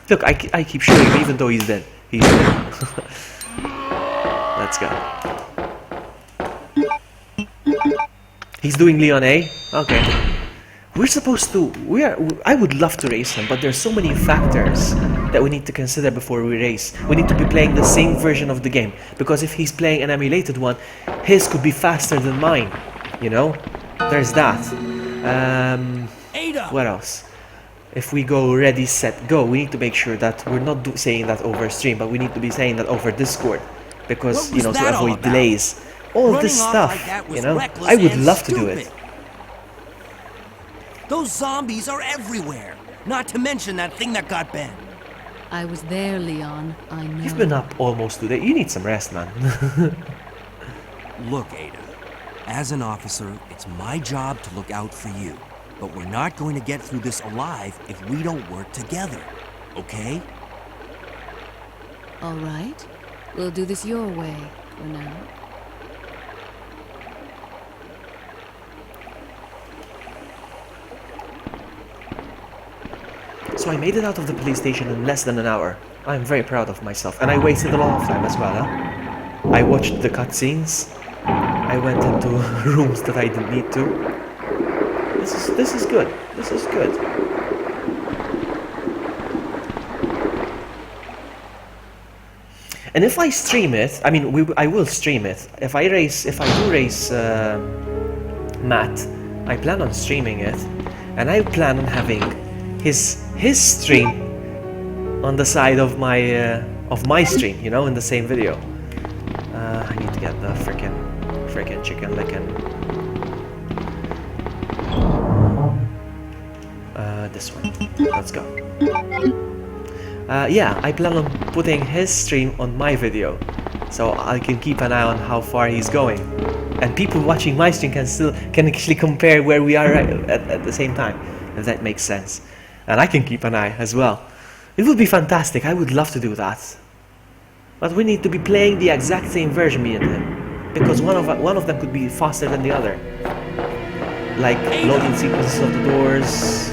Look, I keep shooting him even though he's dead. He's dead. Let's go. He's doing Leon A? Okay. We're supposed to... I would love to race him, but there's so many factors that we need to consider before we race. We need to be playing the same version of the game. Because if he's playing an emulated one, his could be faster than mine. You know? There's that. Ada! What else? If we go ready, set, go, we need to make sure that we're not saying that over stream, but we need to be saying that over Discord. Because, you know, to avoid delays. All this stuff, you know? I would love to do it. Those zombies are everywhere. Not to mention that thing that got Ben. I was there, Leon. I know. You've been up almost today. You need some rest, man. Look, Ada. As an officer, it's my job to look out for you. but we're not going to get through this alive if we don't work together, okay? All right. We'll do this your way for now. So I made it out of the police station in less than an hour. I'm very proud of myself, and I wasted a lot of time as well, huh? I watched the cutscenes. I went into rooms that I didn't need to. This is good. This is good. And if I stream it, I mean, I will stream it. If I do race Matt, I plan on streaming it, and I plan on having his stream on the side of my stream, you know, in the same video. I need to get the frickin' chicken lickin'. This one. Let's go. Yeah, I plan on putting his stream on my video, so I can keep an eye on how far he's going, and people watching my stream can actually compare where we are at the same time, if that makes sense. And I can keep an eye as well. It would be fantastic. I would love to do that. But we need to be playing the exact same version, me and him, because one of them could be faster than the other. Like loading sequences of the doors,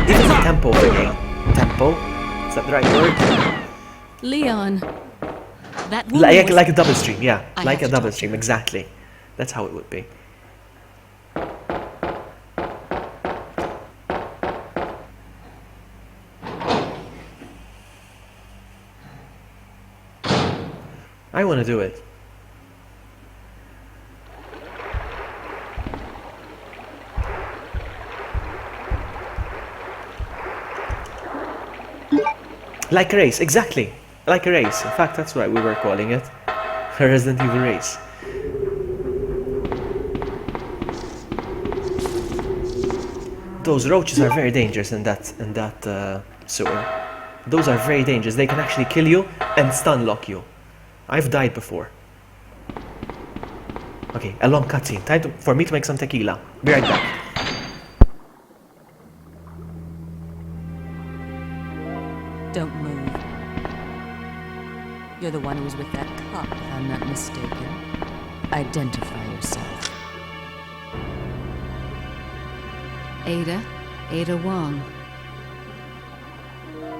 even the tempo of the game. Tempo? Is that the right word? Leon, that woman was... Like a double stream, yeah. I Like have a to double talk to stream, her. exactly. That's how it would be. I want to do it. Like a race, exactly. Like a race. In fact, that's what we were calling it. A Resident Evil race. Those roaches are very dangerous in that sewer. Those are very dangerous. They can actually kill you and stun lock you. I've died before. Okay, a long cutscene. Time for me to make some tequila. Be right back. Don't move. You're the one who was with that cop, if I'm not mistaken. Identify yourself. Ada Wong.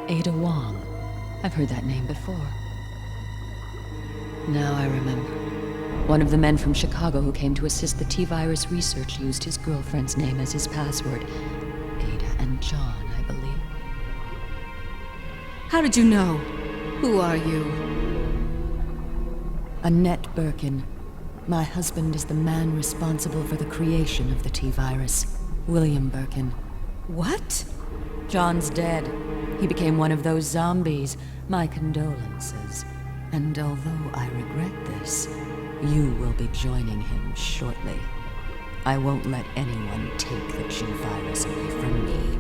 Ada Wong. I've heard that name before. Now I remember. One of the men from Chicago who came to assist the T-virus research used his girlfriend's name as his password. Ada and John, I believe. How did you know? Who are you? Annette Birkin. My husband is the man responsible for the creation of the T-virus. William Birkin. What? John's dead. He became one of those zombies. My condolences. And although I regret this, you will be joining him shortly. I won't let anyone take the G-virus away from me.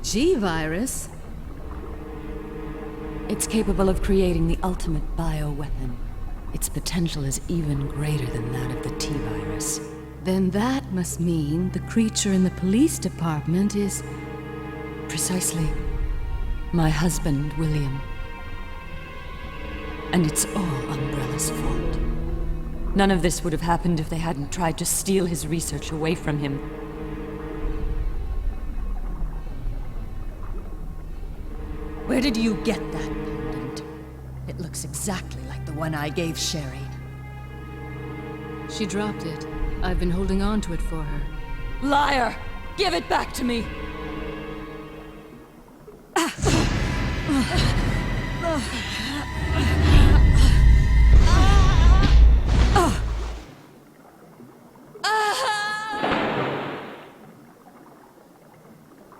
G-virus? It's capable of creating the ultimate bioweapon. Its potential is even greater than that of the T-virus. Then that must mean the creature in the police department is... Precisely. My husband, William. And it's all Umbrella's fault. None of this would have happened if they hadn't tried to steal his research away from him. Where did you get that pendant? It looks exactly like the one I gave Sherry. She dropped it. I've been holding on to it for her. Liar! Give it back to me!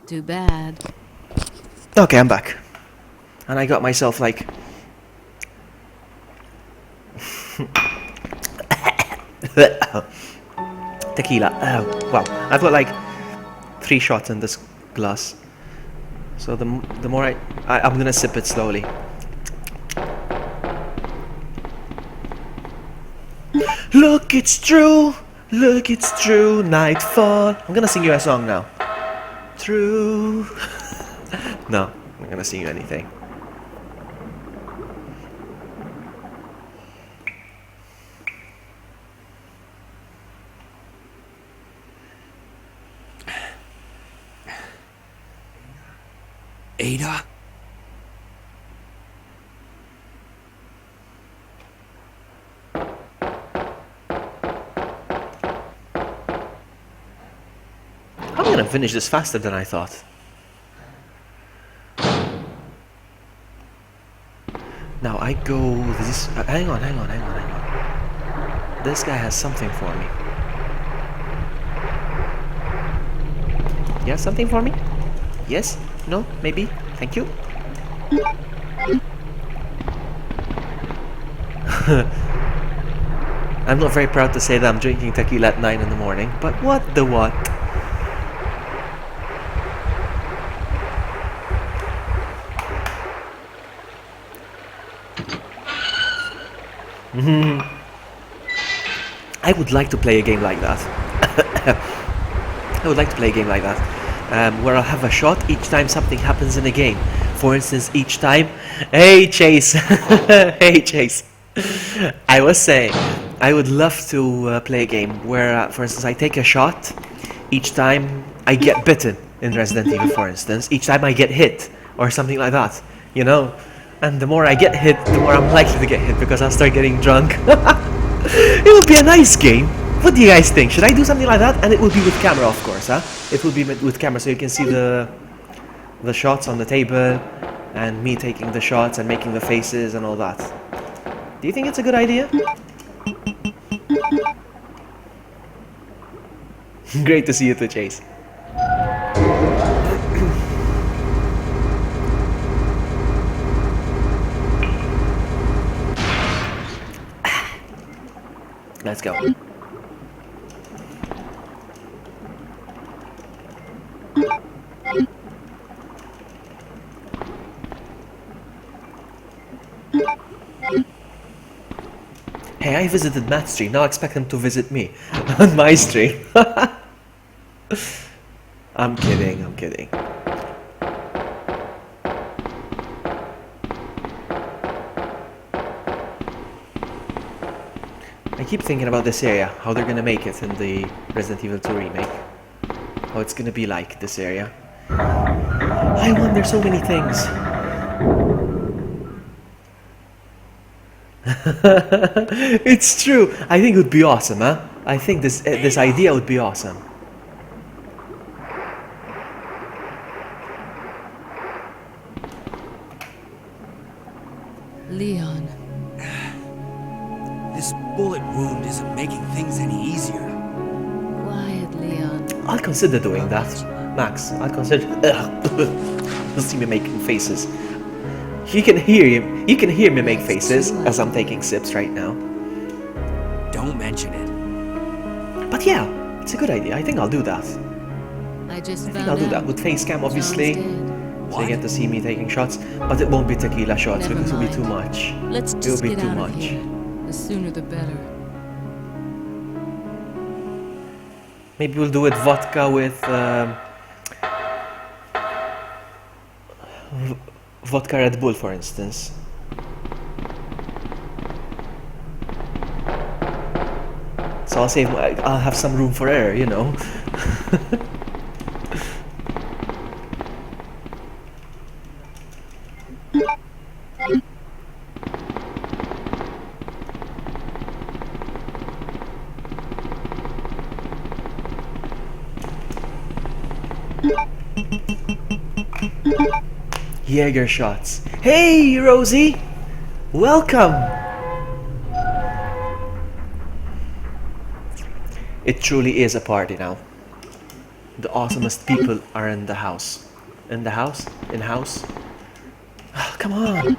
Too bad. Okay, I'm back. And I got myself like... tequila. Wow, I've got like 3 shots in this glass. So the more I'm gonna sip it slowly. Look, it's true. Look, it's true, nightfall. I'm gonna sing you a song now. True. No, I'm not gonna sing you anything. Ada? I'm gonna finish this faster than I thought. Now I go this. Hang on. This guy has something for me. Yeah, something for me? Yes? No? Maybe? Thank you? I'm not very proud to say that I'm drinking tequila at 9 in the morning, but what the what? I would like to play a game like that. I would like to play a game like that. Where I'll have a shot each time something happens in a game. For instance, each time... Hey, Chase! Hey, Chase! I was saying, I would love to play a game where, for instance, I take a shot each time I get bitten in Resident Evil, for instance. Each time I get hit, or something like that, you know? And the more I get hit, the more I'm likely to get hit because I'll start getting drunk. It would be a nice game. What do you guys think? Should I do something like that? And it will be with camera, of course, huh? It will be with camera so you can see the shots on the table and me taking the shots and making the faces and all that. Do you think it's a good idea? Great to see you too, Chase. Let's go. Hey, I visited Matt's stream, now I expect him to visit me on my stream. I'm kidding. I keep thinking about this area, how they're gonna make it in the Resident Evil 2 remake. How it's gonna be like, this area. I wonder so many things. It's true. I think it would be awesome, huh? I think this idea would be awesome. Leon. This bullet wound isn't making things any easier. Quiet, Leon. I'll consider doing that, Max. I'll consider. You'll see me making faces. You can hear me make faces as I'm taking sips right now. Don't mention it. But yeah, it's a good idea. I think I'll do that. I just I found think I'll do that out with face cam, obviously. John's So you get to see me taking shots, but it won't be tequila shots Never because it'll be too mind. much. dead. Let's It'll just be get too out much. of here. The sooner the better. Maybe we'll do it vodka with vodka Red Bull, for instance. So I'll have some room for error, you know. Jaeger shots. Hey, Rosie! Welcome! It truly is a party now. The awesomest people are in the house. In the house? In house? Oh, come on!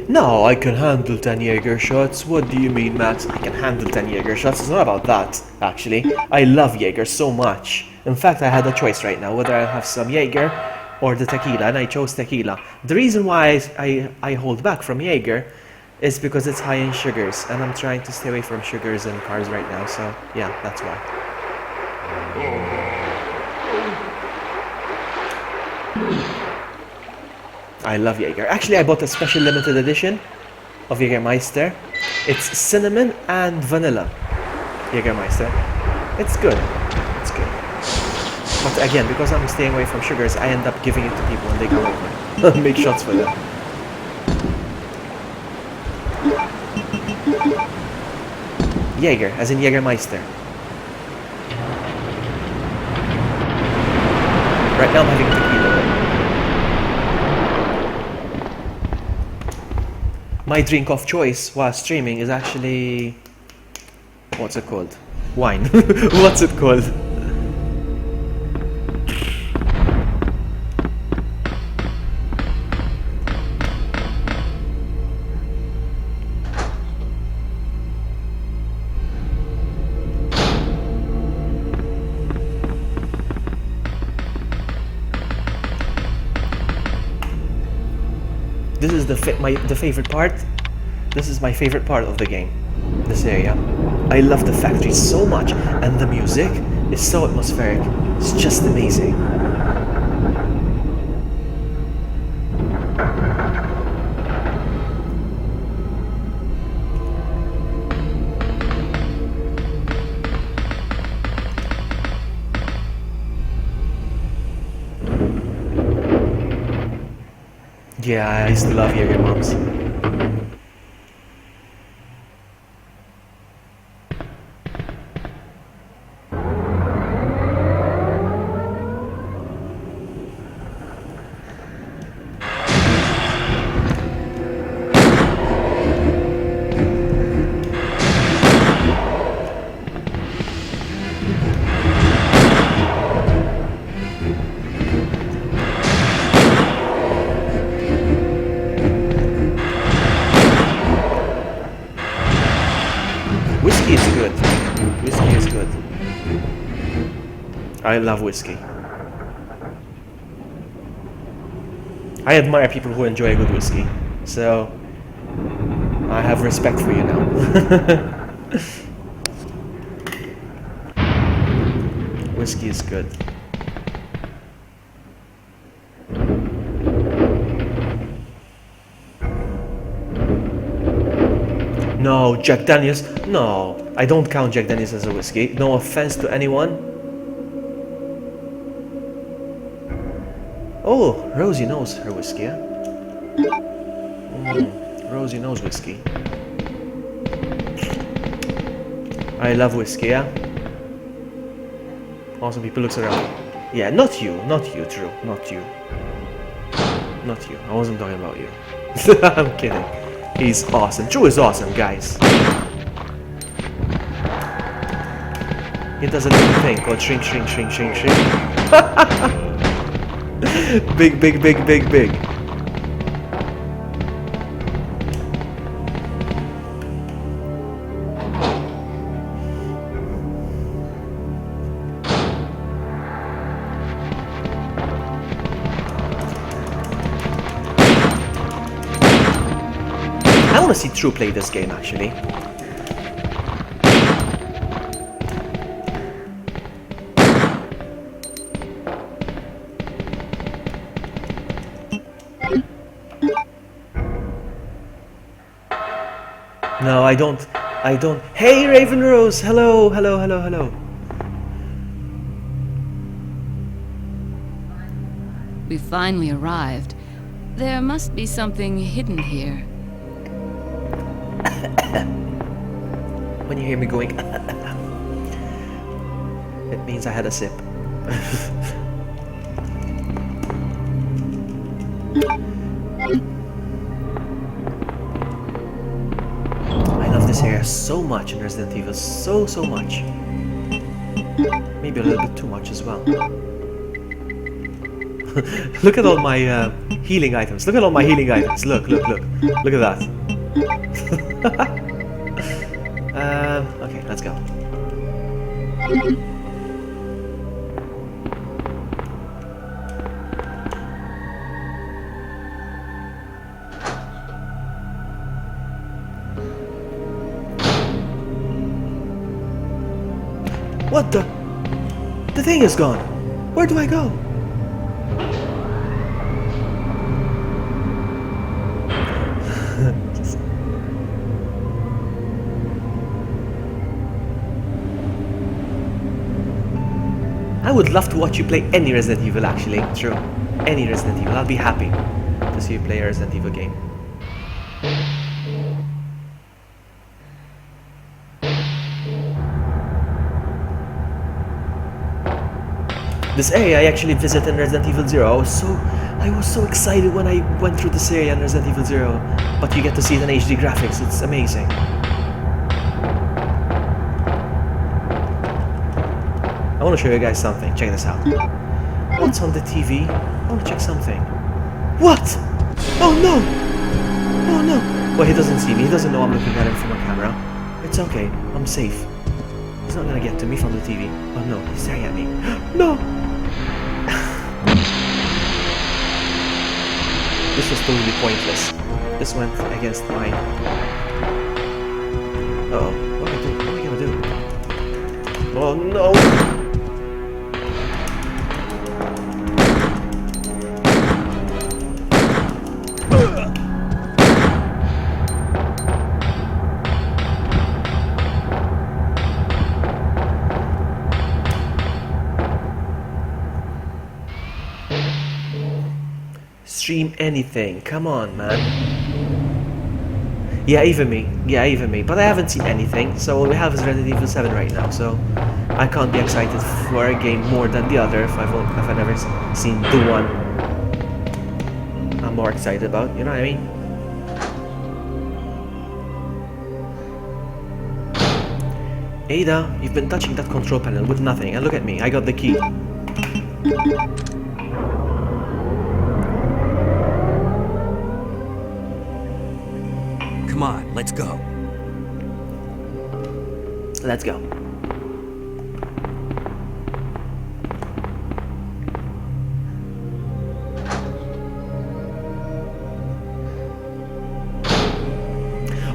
No, I can handle 10 Jaeger shots. What do you mean, Max? I can handle 10 Jaeger shots. It's not about that, actually. I love Jaeger so much. In fact, I had a choice right now, whether I have some Jaeger or the tequila, and I chose tequila. The reason why I hold back from Jaeger is because it's high in sugars, and I'm trying to stay away from sugars and carbs right now, so yeah, that's why. I love Jaeger. Actually, I bought a special limited edition of Jägermeister. It's cinnamon and vanilla Jägermeister. It's good. It's good. But again, because I'm staying away from sugars, I end up giving it to people when they come over. Make shots for them. Jaeger, as in Jägermeister. Right now I'm having tequila. My drink of choice while streaming is actually... what's it called? Wine. What's it called? This is the favorite part. This is my favorite part of the game. This area. I love the factory so much, and the music is so atmospheric. It's just amazing. Yeah, I used to love Jaeger bombs. Whiskey is good. Whiskey is good. I love whiskey. I admire people who enjoy a good whiskey. So, I have respect for you now. Whiskey is good. No, Jack Daniels. No, I don't count Jack Daniels as a whiskey. No offense to anyone. Oh, Rosie knows her whiskey, yeah? Rosie knows whiskey. I love whiskey, yeah? Awesome people looks around. Yeah, not you, Drew, not you. Not you, I wasn't talking about you. I'm kidding. He's awesome. Drew is awesome, guys. He does a little thing called shrink, shrink, shrink, shrink, shrink. Big, big, big, big, big. I want to see Drew play this game, actually. No, I don't. Hey, Raven Rose! Hello, hello, hello, hello. We finally arrived. There must be something hidden here. When you hear me going, it means I had a sip. I love this area so much in Resident Evil, so much. Maybe a little bit too much as well. Look at all my healing items. Look at all my healing items. Look. Look at that. Okay, let's go. What the? The thing is gone. Where do I go? I would love to watch you play any Resident Evil, actually. True. Any Resident Evil. I'll be happy to see you play a Resident Evil game. This area I actually visited in Resident Evil 0. I was so excited when I went through this area in Resident Evil 0. But you get to see it in HD graphics. It's amazing. I want to show you guys something. Check this out. What's on the TV? I want to check something. What? Oh no! Oh no! Well, he doesn't see me. He doesn't know I'm looking at him from a camera. It's okay. I'm safe. He's not gonna get to me from the TV. Oh no, he's staring at me. No! This was totally pointless. This went against mine. Uh-oh. What am I doing? What am I gonna do? Oh no! Stream anything, come on, man. Yeah, even me. But I haven't seen anything, so all we have is Resident Evil 7 right now, so I can't be excited for a game more than the other if I've never seen the one I'm more excited about, you know what I mean? Ada, you've been touching that control panel with nothing, and look at me, I got the key. Come on, let's go. Let's go.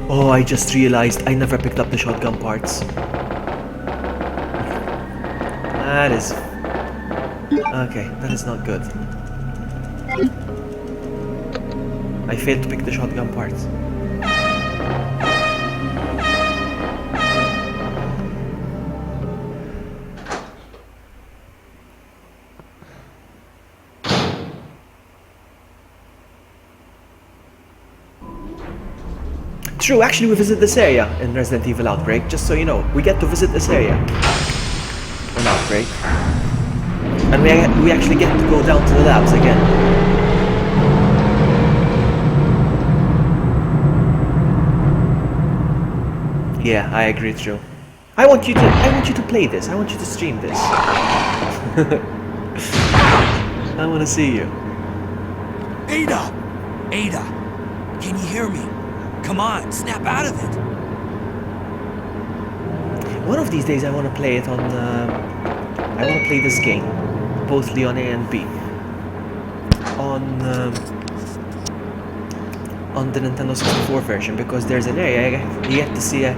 Oh, I just realized I never picked up the shotgun parts. That is... okay, that is not good. I failed to pick the shotgun parts. True, actually we visit this area in Resident Evil Outbreak, just so you know. We get to visit this area in Outbreak. And we actually get to go down to the labs again. Yeah, I agree, true. I want you to play this. I want you to stream this. I want to see you. Ada! Ada! Can you hear me? Come on, snap out of it! One of these days I want to play it on... I want to play this game. Both Leon A and B. On the Nintendo 64 version, because there's an area you get to see a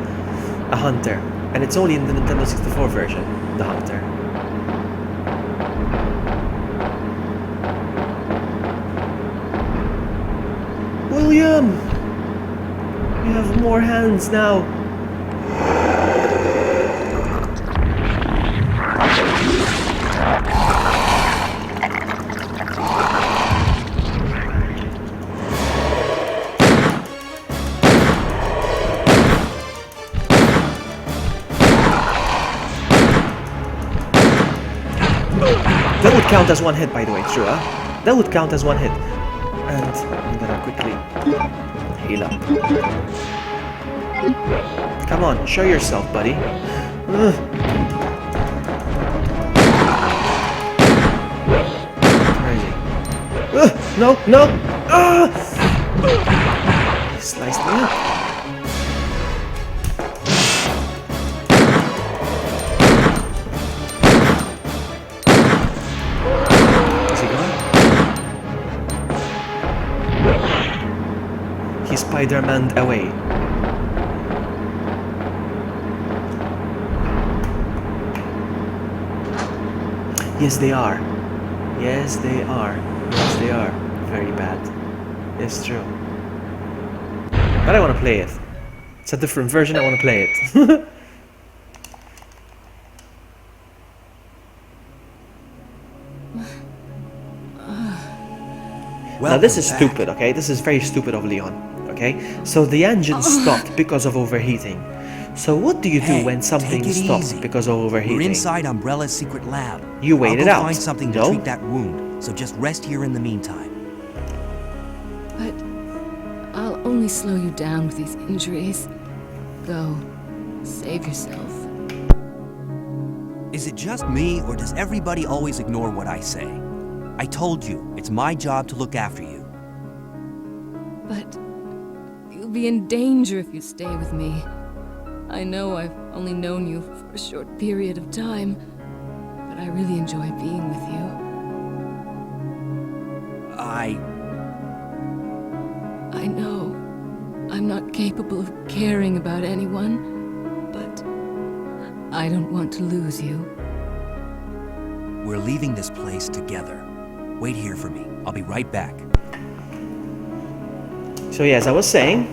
hunter. And it's only in the Nintendo 64 version, the hunter. William! You have more hands now. That would count as one hit, by the way, true, huh? That would count as one hit. And I'm gonna quickly heal up. Come on, show yourself, buddy. Where is he? No, no! He sliced me up. Is he gone? He Spider-Man'd away. Yes, they are. Yes, they are. Yes, they are. Very bad. It's true. But I want to play it. It's a different version, I want to play it. Now this is stupid, okay? This is very stupid of Leon, okay? So the engine stopped because of overheating. So what do you do when something stops because of overheating? We're inside Umbrella's secret lab. You wait it out. I'll go find something to treat that wound, so just rest here in the meantime. But I'll only slow you down with these injuries. Go. Save yourself. Is it just me, or does everybody always ignore what I say? I told you, it's my job to look after you. But you'll be in danger if you stay with me. I know I've only known you for a short period of time, but I really enjoy being with you. I know I'm not capable of caring about anyone, but I don't want to lose you. We're leaving this place together. Wait here for me. I'll be right back. So yeah, as I was saying,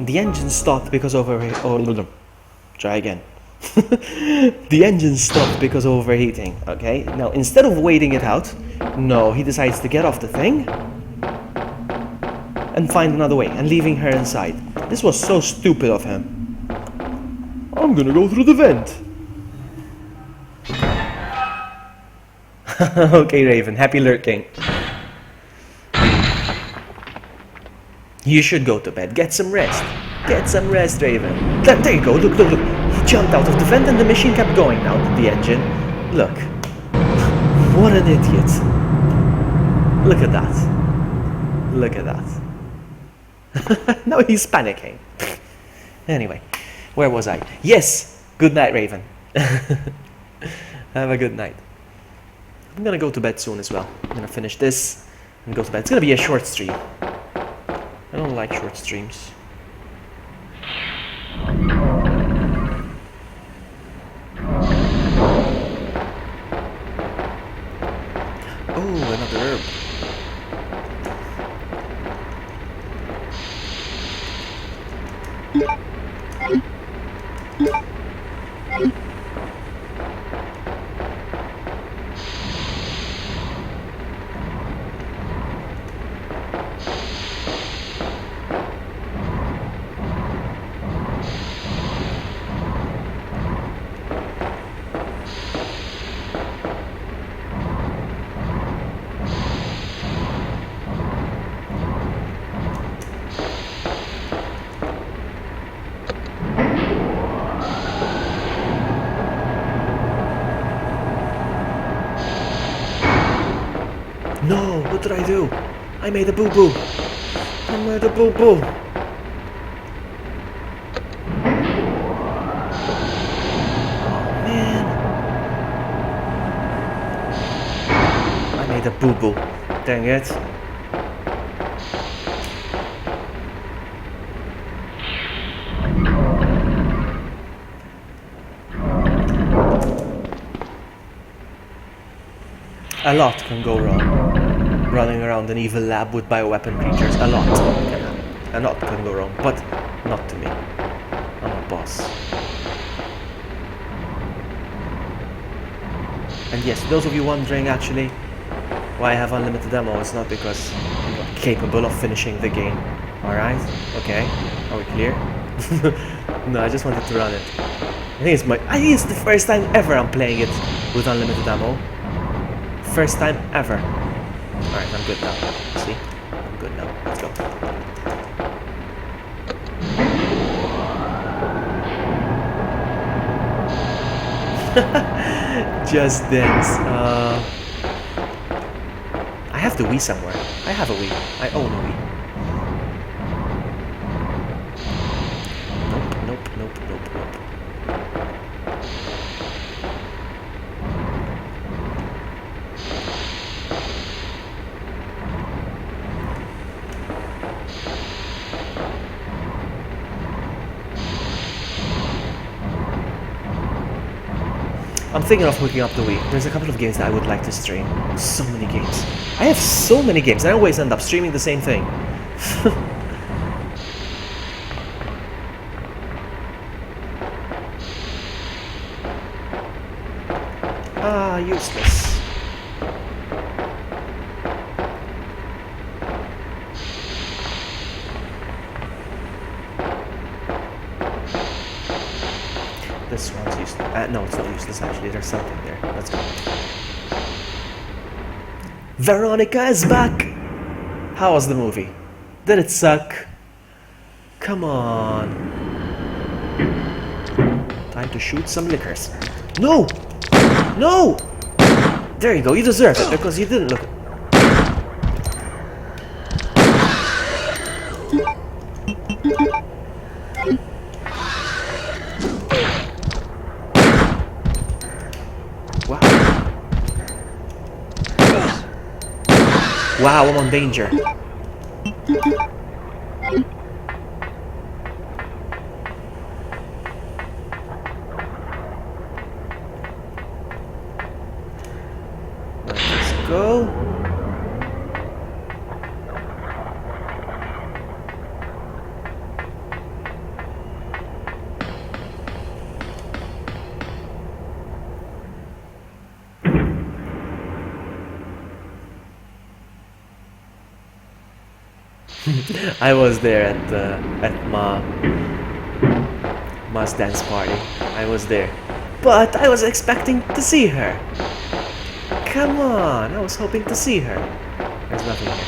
the engine stopped because of try again. The engine stopped because of overheating, okay? Now, instead of waiting it out, no, he decides to get off the thing and find another way, and leaving her inside. This was so stupid of him. I'm gonna go through the vent. Okay, Raven, happy lurking. You should go to bed. Get some rest. Get some rest, Raven. There you go. Look, look, look. He jumped out of the vent and the machine kept going now, the engine. Look. What an idiot. Look at that. Look at that. Now he's panicking. Anyway, where was I? Yes! Good night, Raven. Have a good night. I'm gonna go to bed soon as well. I'm gonna finish this and go to bed. It's gonna be a short stream. I don't like short streams. Oh, another herb. No, what did I do? I made a boo-boo. I made a boo-boo. Oh, man. I made a boo-boo. Dang it. A lot can go wrong. Running around an evil lab with bioweapon creatures. A lot can happen. A lot can go wrong, but not to me. I'm a boss. And yes, those of you wondering actually why I have unlimited ammo, it's not because I'm not capable of finishing the game. Alright? Okay. Are we clear? No, I just wanted to run it. I think it's the first time ever I'm playing it with unlimited ammo. First time ever. Alright, I'm good now. See? I'm good now. Let's go. Just dance. I have the Wii somewhere. I have a Wii. I own a Wii. Nope, nope, nope, nope, nope. I'm thinking of hooking up the Wii. There's a couple of games that I would like to stream. So many games. I have so many games. I always end up streaming the same thing. Ah, useless. This one's useless. No, it's not useless actually. There's something there. Let's go. Veronica is back! How was the movie? Did it suck? Come on. Time to shoot some liquors. No! No! There you go, you deserve it because you didn't look. Wow. Wow, I'm on danger. Let's go. I was there at Ma's dance party. I was there, but I was expecting to see her. Come on, I was hoping to see her. There's nothing here.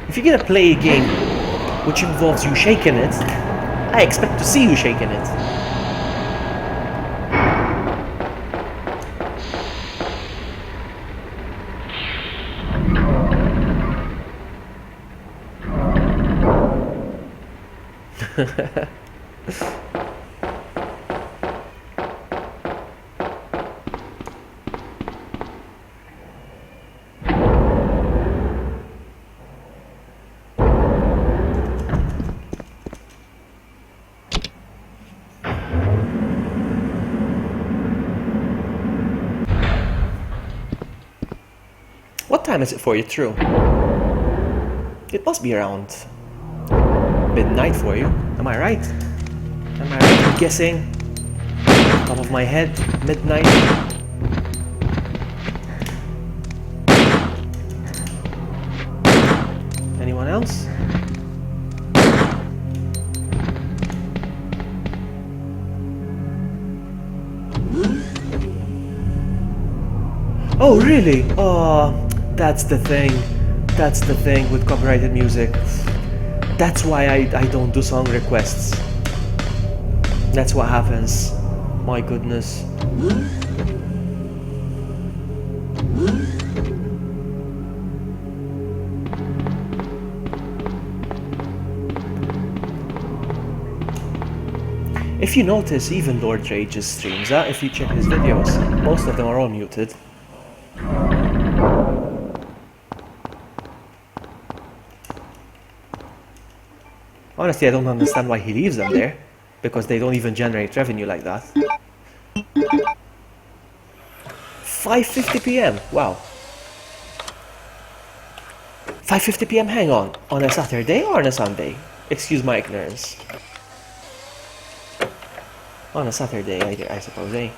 If you're gonna play a game which involves you shaking it, I expect to see you shaking it. What time is it for you, True? It must be around midnight for you. Am I right? Am I right in guessing? Top of my head, midnight. Anyone else? Oh, really? Oh, that's the thing. That's the thing with copyrighted music. That's why I don't do song requests. That's what happens. My goodness. If you notice, even Lord Rage's streams, if you check his videos, most of them are all muted. Honestly, I don't understand why he leaves them there, because they don't even generate revenue like that. 5:50 PM, wow. 5:50 PM, hang on a Saturday or on a Sunday? Excuse my ignorance. On a Saturday, I suppose, eh?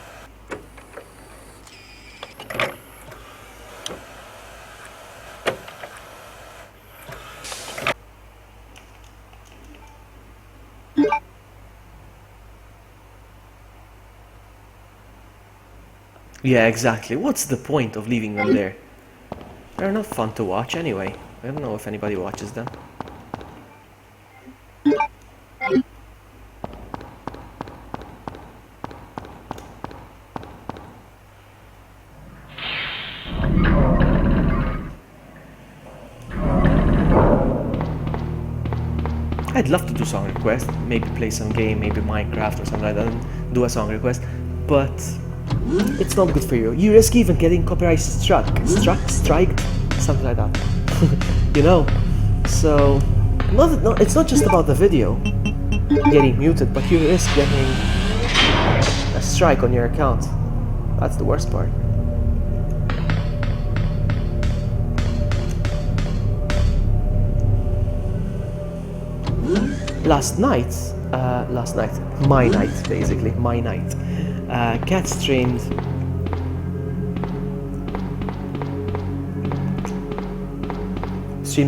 Yeah, exactly. What's the point of leaving them there? They're not fun to watch anyway. I don't know if anybody watches them. I'd love to do song request, maybe play some game, maybe Minecraft or something like that, and do a song request, but it's not good for you. You risk even getting copyright striked, something like that. You know? So, it's not just about the video. getting muted, but you risk getting a strike on your account. That's the worst part. My night, basically, my night. Cat streamed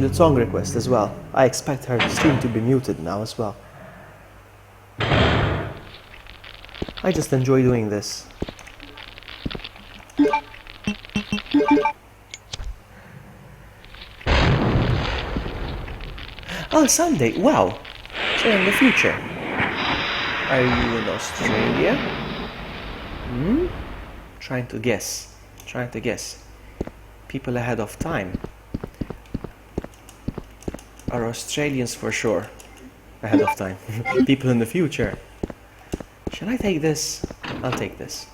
a song request as well. I expect her stream to be muted now as well. I just enjoy doing this. Oh, Sunday, wow. So in the future. Are you in Australia? Trying to guess. People ahead of time are Australians for sure. Ahead of time. People in the future. Should I take this? I'll take this.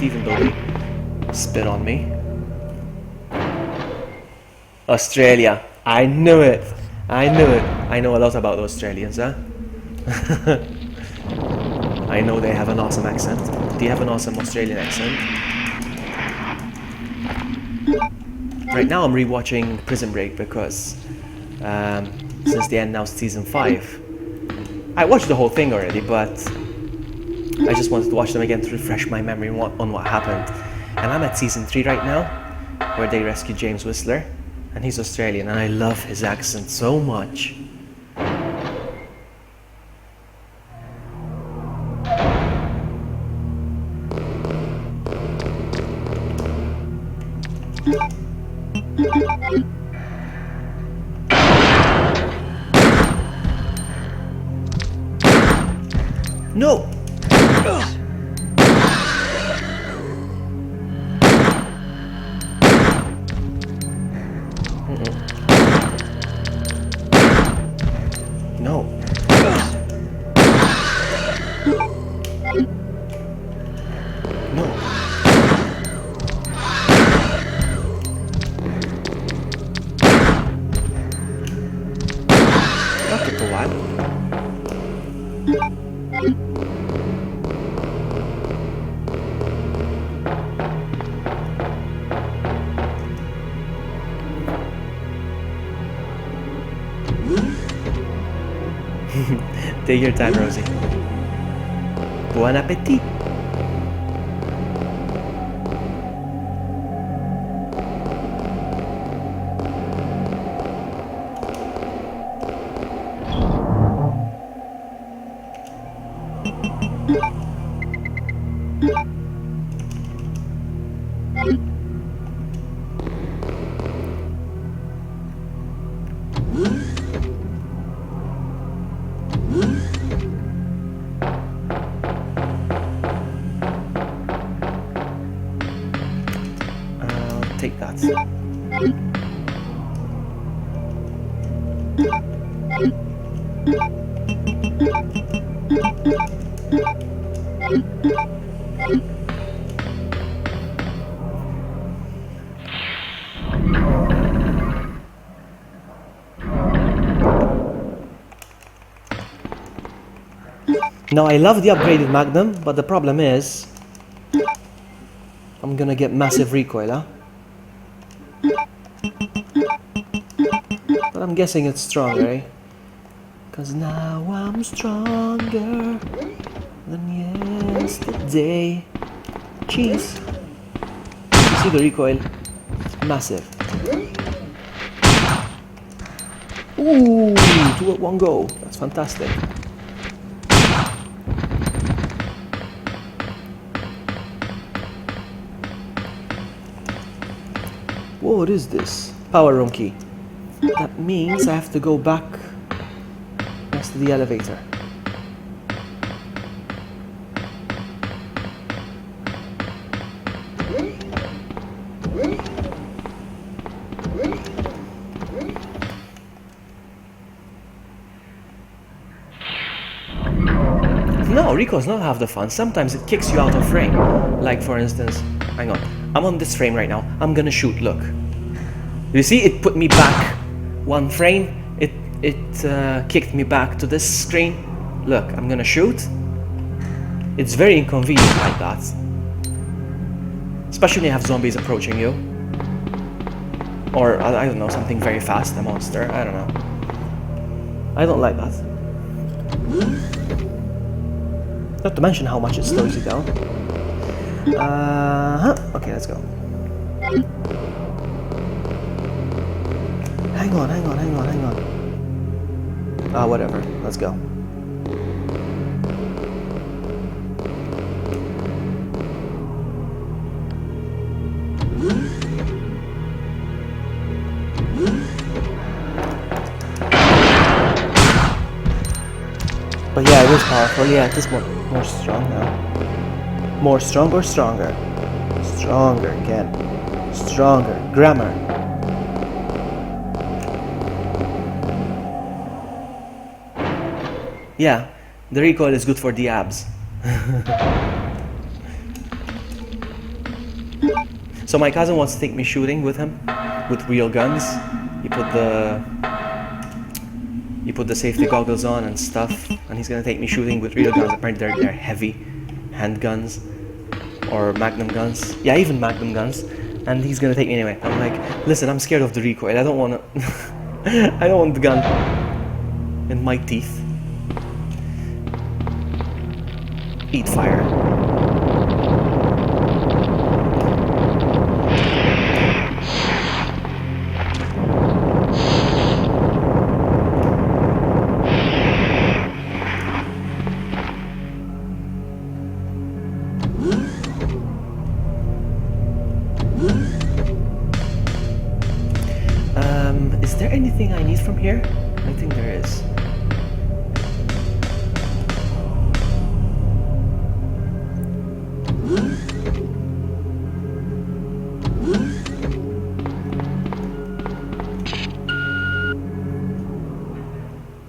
Even though they spit on me. Australia. I knew it. I know a lot about the Australians, huh? I know they have an awesome accent. Do you have an awesome Australian accent? Right now I'm rewatching Prison Break because since the end now season 5. I watched the whole thing already, but I just wanted to watch them again to refresh my memory on what happened. And I'm at season 3 right now, where they rescue James Whistler, and he's Australian, and I love his accent so much. No! No. No. That took a while. Take your time, Rosie. Buon appetit! Take that. Now I love the upgraded Magnum, but the problem is I'm gonna get massive recoil, huh? But I'm guessing it's stronger, eh? 'Cause now I'm stronger than yesterday. Cheese. You see the recoil? It's massive. Ooh, 2 at 1 go. That's fantastic. What is this? Power room key. That means I have to go back next to the elevator. No, Rico's not half the fun. Sometimes it kicks you out of frame. Like for instance, hang on. I'm on this frame right now. I'm gonna shoot, look. You see, it put me back one frame. It kicked me back to this screen. Look, I'm gonna shoot. It's very inconvenient like that. Especially when you have zombies approaching you. Or, I don't know, something very fast, a monster, I don't know. I don't like that. Not to mention how much it slows you down. Okay, let's go. Hang on. Whatever, let's go. But yeah, it is powerful. Yeah, it is more strong now. More strong or stronger? Stronger again. Stronger. Grammar. Yeah, the recoil is good for the abs. So my cousin wants to take me shooting with him, with real guns. You put the safety goggles on and stuff, and he's gonna take me shooting with real guns. Apparently they're heavy handguns or magnum guns. Yeah, even magnum guns. And he's gonna take me anyway. I'm like, listen, I'm scared of the recoil. I don't want I don't want the gun in my teeth. Eat fire. Is there anything I need from here? I think there is.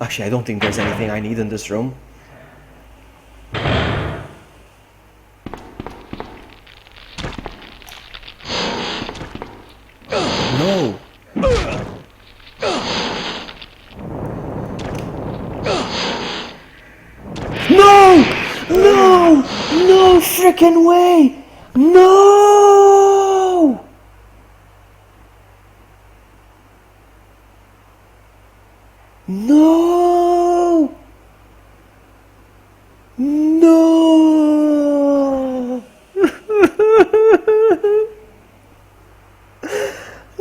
Actually, I don't think there's anything I need in this room. No! No! No! No frickin' way! No! No! No!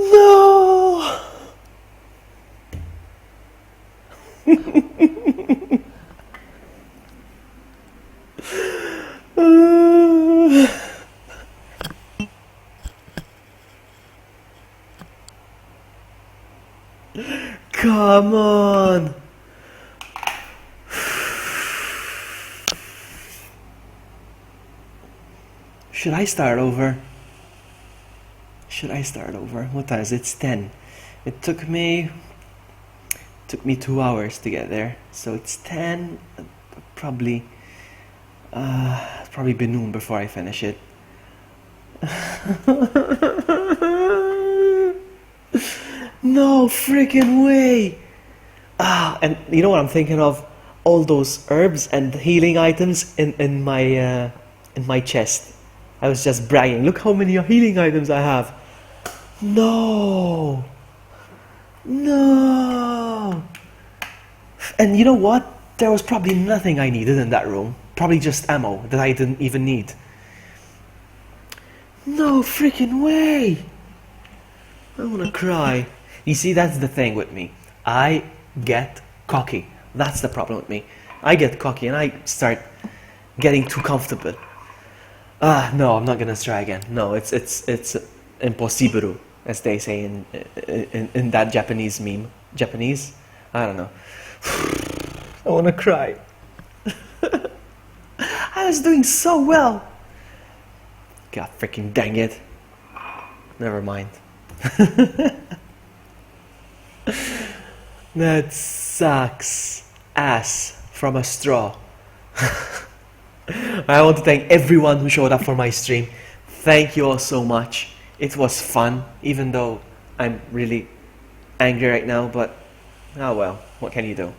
No! Come on! Should I start over? Should I start over? What time is it? It's 10. It took me 2 hours to get there. So it's 10, probably be noon before I finish it. No freaking way! And you know what I'm thinking of? All those herbs and healing items in my chest. I was just bragging. Look how many healing items I have. No! No! And you know what? There was probably nothing I needed in that room. Probably just ammo that I didn't even need. No freaking way! I wanna cry. You see, that's the thing with me. I get cocky. That's the problem with me. I get cocky and I start getting too comfortable. No, I'm not gonna try again. No, it's impossible. as they say in that Japanese meme. Japanese? I don't know. I wanna cry. I was doing so well. God freaking dang it. Never mind. That sucks ass from a straw. I want to thank everyone who showed up for my stream. Thank you all so much. It was fun, even though I'm really angry right now, but oh well, what can you do?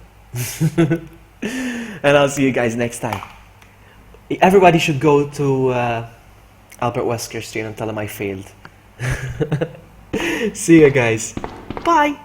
And I'll see you guys next time. Everybody should go to Albert Wesker's stream and tell him I failed. See you guys. Bye.